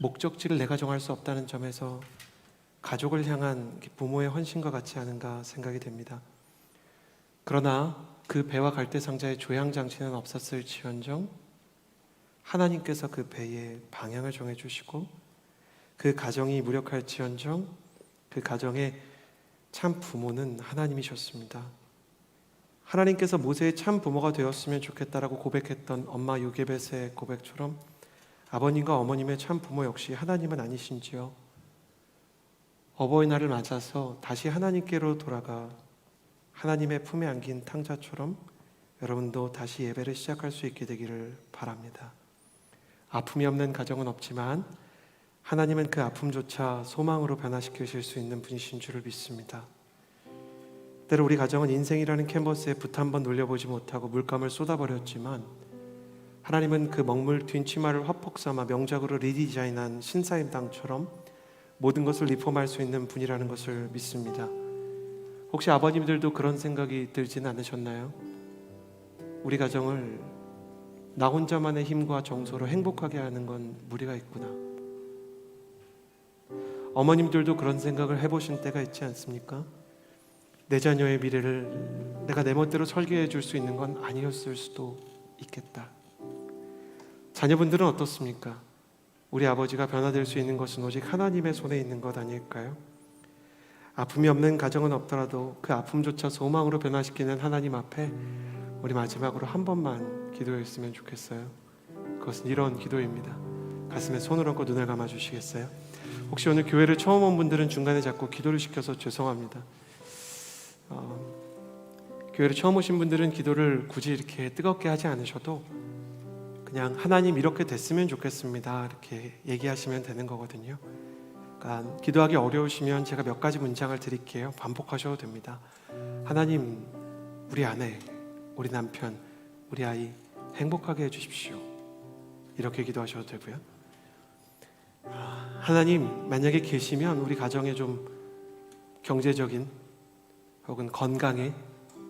목적지를 내가 정할 수 없다는 점에서 가족을 향한 부모의 헌신과 같지 않은가 생각이 됩니다. 그러나 그 배와 갈대상자의 조향장치는 없었을지언정 하나님께서 그 배의 방향을 정해주시고 그 가정이 무력할지언정 그 가정의 참 부모는 하나님이셨습니다. 하나님께서 모세의 참 부모가 되었으면 좋겠다라고 고백했던 엄마 요게벳의 고백처럼 아버님과 어머님의 참 부모 역시 하나님은 아니신지요? 어버이날을 맞아서 다시 하나님께로 돌아가 하나님의 품에 안긴 탕자처럼 여러분도 다시 예배를 시작할 수 있게 되기를 바랍니다. 아픔이 없는 가정은 없지만 하나님은 그 아픔조차 소망으로 변화시키실 수 있는 분이신 줄을 믿습니다. 때로 우리 가정은 인생이라는 캔버스에 붓 한 번 놀려보지 못하고 물감을 쏟아버렸지만 하나님은 그 먹물 튄 치마를 화폭 삼아 명작으로 리디자인한 신사임당처럼 모든 것을 리폼할 수 있는 분이라는 것을 믿습니다. 혹시 아버님들도 그런 생각이 들지는 않으셨나요? 우리 가정을 나 혼자만의 힘과 정서로 행복하게 하는 건 무리가 있구나. 어머님들도 그런 생각을 해보신 때가 있지 않습니까? 내 자녀의 미래를 내가 내 멋대로 설계해 줄 수 있는 건 아니었을 수도 있겠다. 자녀분들은 어떻습니까? 우리 아버지가 변화될 수 있는 것은 오직 하나님의 손에 있는 것 아닐까요? 아픔이 없는 가정은 없더라도 그 아픔조차 소망으로 변화시키는 하나님 앞에 우리 마지막으로 한 번만 기도했으면 좋겠어요. 그것은 이런 기도입니다. 가슴에 손을 얹고 눈을 감아 주시겠어요? 혹시 오늘 교회를 처음 온 분들은 중간에 자꾸 기도를 시켜서 죄송합니다. 교회를 처음 오신 분들은 기도를 굳이 이렇게 뜨겁게 하지 않으셔도 그냥 하나님 이렇게 됐으면 좋겠습니다 이렇게 얘기하시면 되는 거거든요. 그러니까 기도하기 어려우시면 제가 몇 가지 문장을 드릴게요. 반복하셔도 됩니다. 하나님, 우리 아내, 우리 남편, 우리 아이 행복하게 해주십시오. 이렇게 기도하셔도 되고요. 하나님, 만약에 계시면 우리 가정에 좀 경제적인 혹은 건강에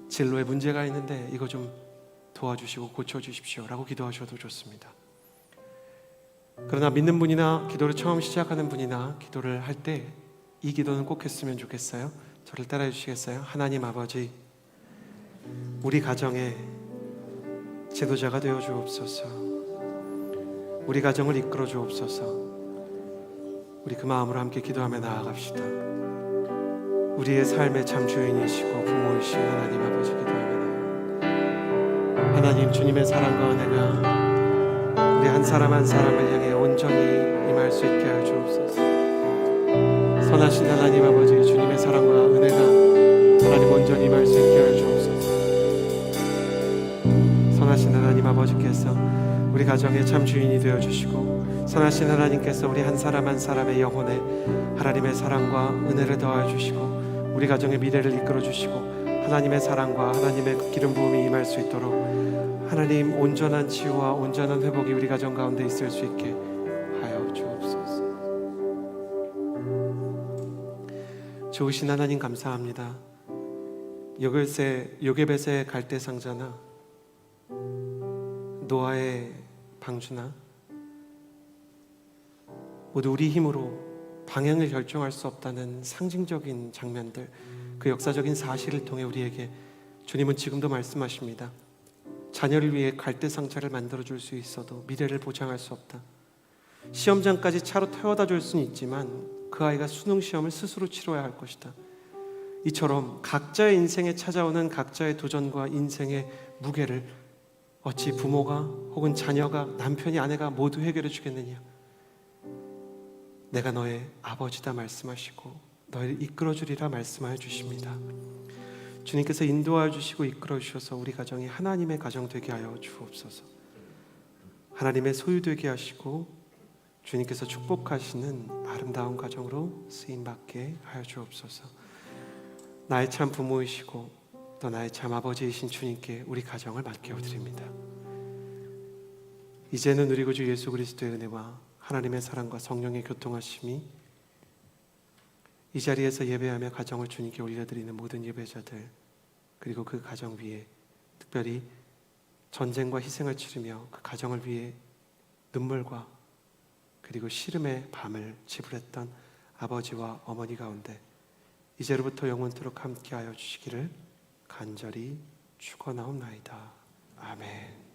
진로에 문제가 있는데 이거 좀 도와주시고 고쳐주십시오 라고 기도하셔도 좋습니다. 그러나 믿는 분이나 기도를 처음 시작하는 분이나 기도를 할 때 이 기도는 꼭 했으면 좋겠어요. 저를 따라해 주시겠어요? 하나님 아버지, 우리 가정의 지도자가 되어 주옵소서. 우리 가정을 이끌어 주옵소서. 우리 그 마음으로 함께 기도하며 나아갑시다. 우리의 삶의 참 주인이시고 부모이신 하나님 아버지 기도합니다. 하나님, 주님의 사랑과 은혜가 우리 한 사람 한 사람을 향해 온전히 임할 수 있게 하여 주옵소서. 선하신 하나님 아버지, 주님의 사랑과 은혜가 하나님 온전히 임할 수 있게 하여 주옵소서. 선하신 하나님 아버지께서 우리 가정의 참 주인이 되어주시고 선하신 하나님께서 우리 한 사람 한 사람의 영혼에 하나님의 사랑과 은혜를 더하여 주시고 우리 가정의 미래를 이끌어 주시고 하나님의 사랑과 하나님의 기름 부음이 임할 수 있도록 하나님 온전한 치유와 온전한 회복이 우리 가정 가운데 있을 수 있게 하여 주옵소서. 좋으신 하나님 감사합니다. 요게벳의 갈대상자나 노아의 방주나 모두 우리 힘으로 방향을 결정할 수 없다는 상징적인 장면들, 그 역사적인 사실을 통해 우리에게 주님은 지금도 말씀하십니다. 자녀를 위해 갈대상자를 만들어줄 수 있어도 미래를 보장할 수 없다. 시험장까지 차로 태워다 줄 수는 있지만 그 아이가 수능 시험을 스스로 치러야 할 것이다. 이처럼 각자의 인생에 찾아오는 각자의 도전과 인생의 무게를 어찌 부모가 혹은 자녀가 남편이 아내가 모두 해결해 주겠느냐. 내가 너의 아버지다 말씀하시고 너를 이끌어 주리라 말씀하여 주십니다. 주님께서 인도하여 주시고 이끌어 주셔서 우리 가정이 하나님의 가정 되게 하여 주옵소서. 하나님의 소유 되게 하시고 주님께서 축복하시는 아름다운 가정으로 쓰임받게 하여 주옵소서. 나의 참 부모이시고 또 나의 참 아버지이신 주님께 우리 가정을 맡겨드립니다. 이제는 우리 구주 예수 그리스도의 은혜와 하나님의 사랑과 성령의 교통하심이 이 자리에서 예배하며 가정을 주님께 올려드리는 모든 예배자들, 그리고 그 가정 위에 특별히 전쟁과 희생을 치르며 그 가정을 위해 눈물과 그리고 시름의 밤을 지불했던 아버지와 어머니 가운데 이제로부터 영원토록 함께하여 주시기를 간절히 축원하옵나이다. 아멘.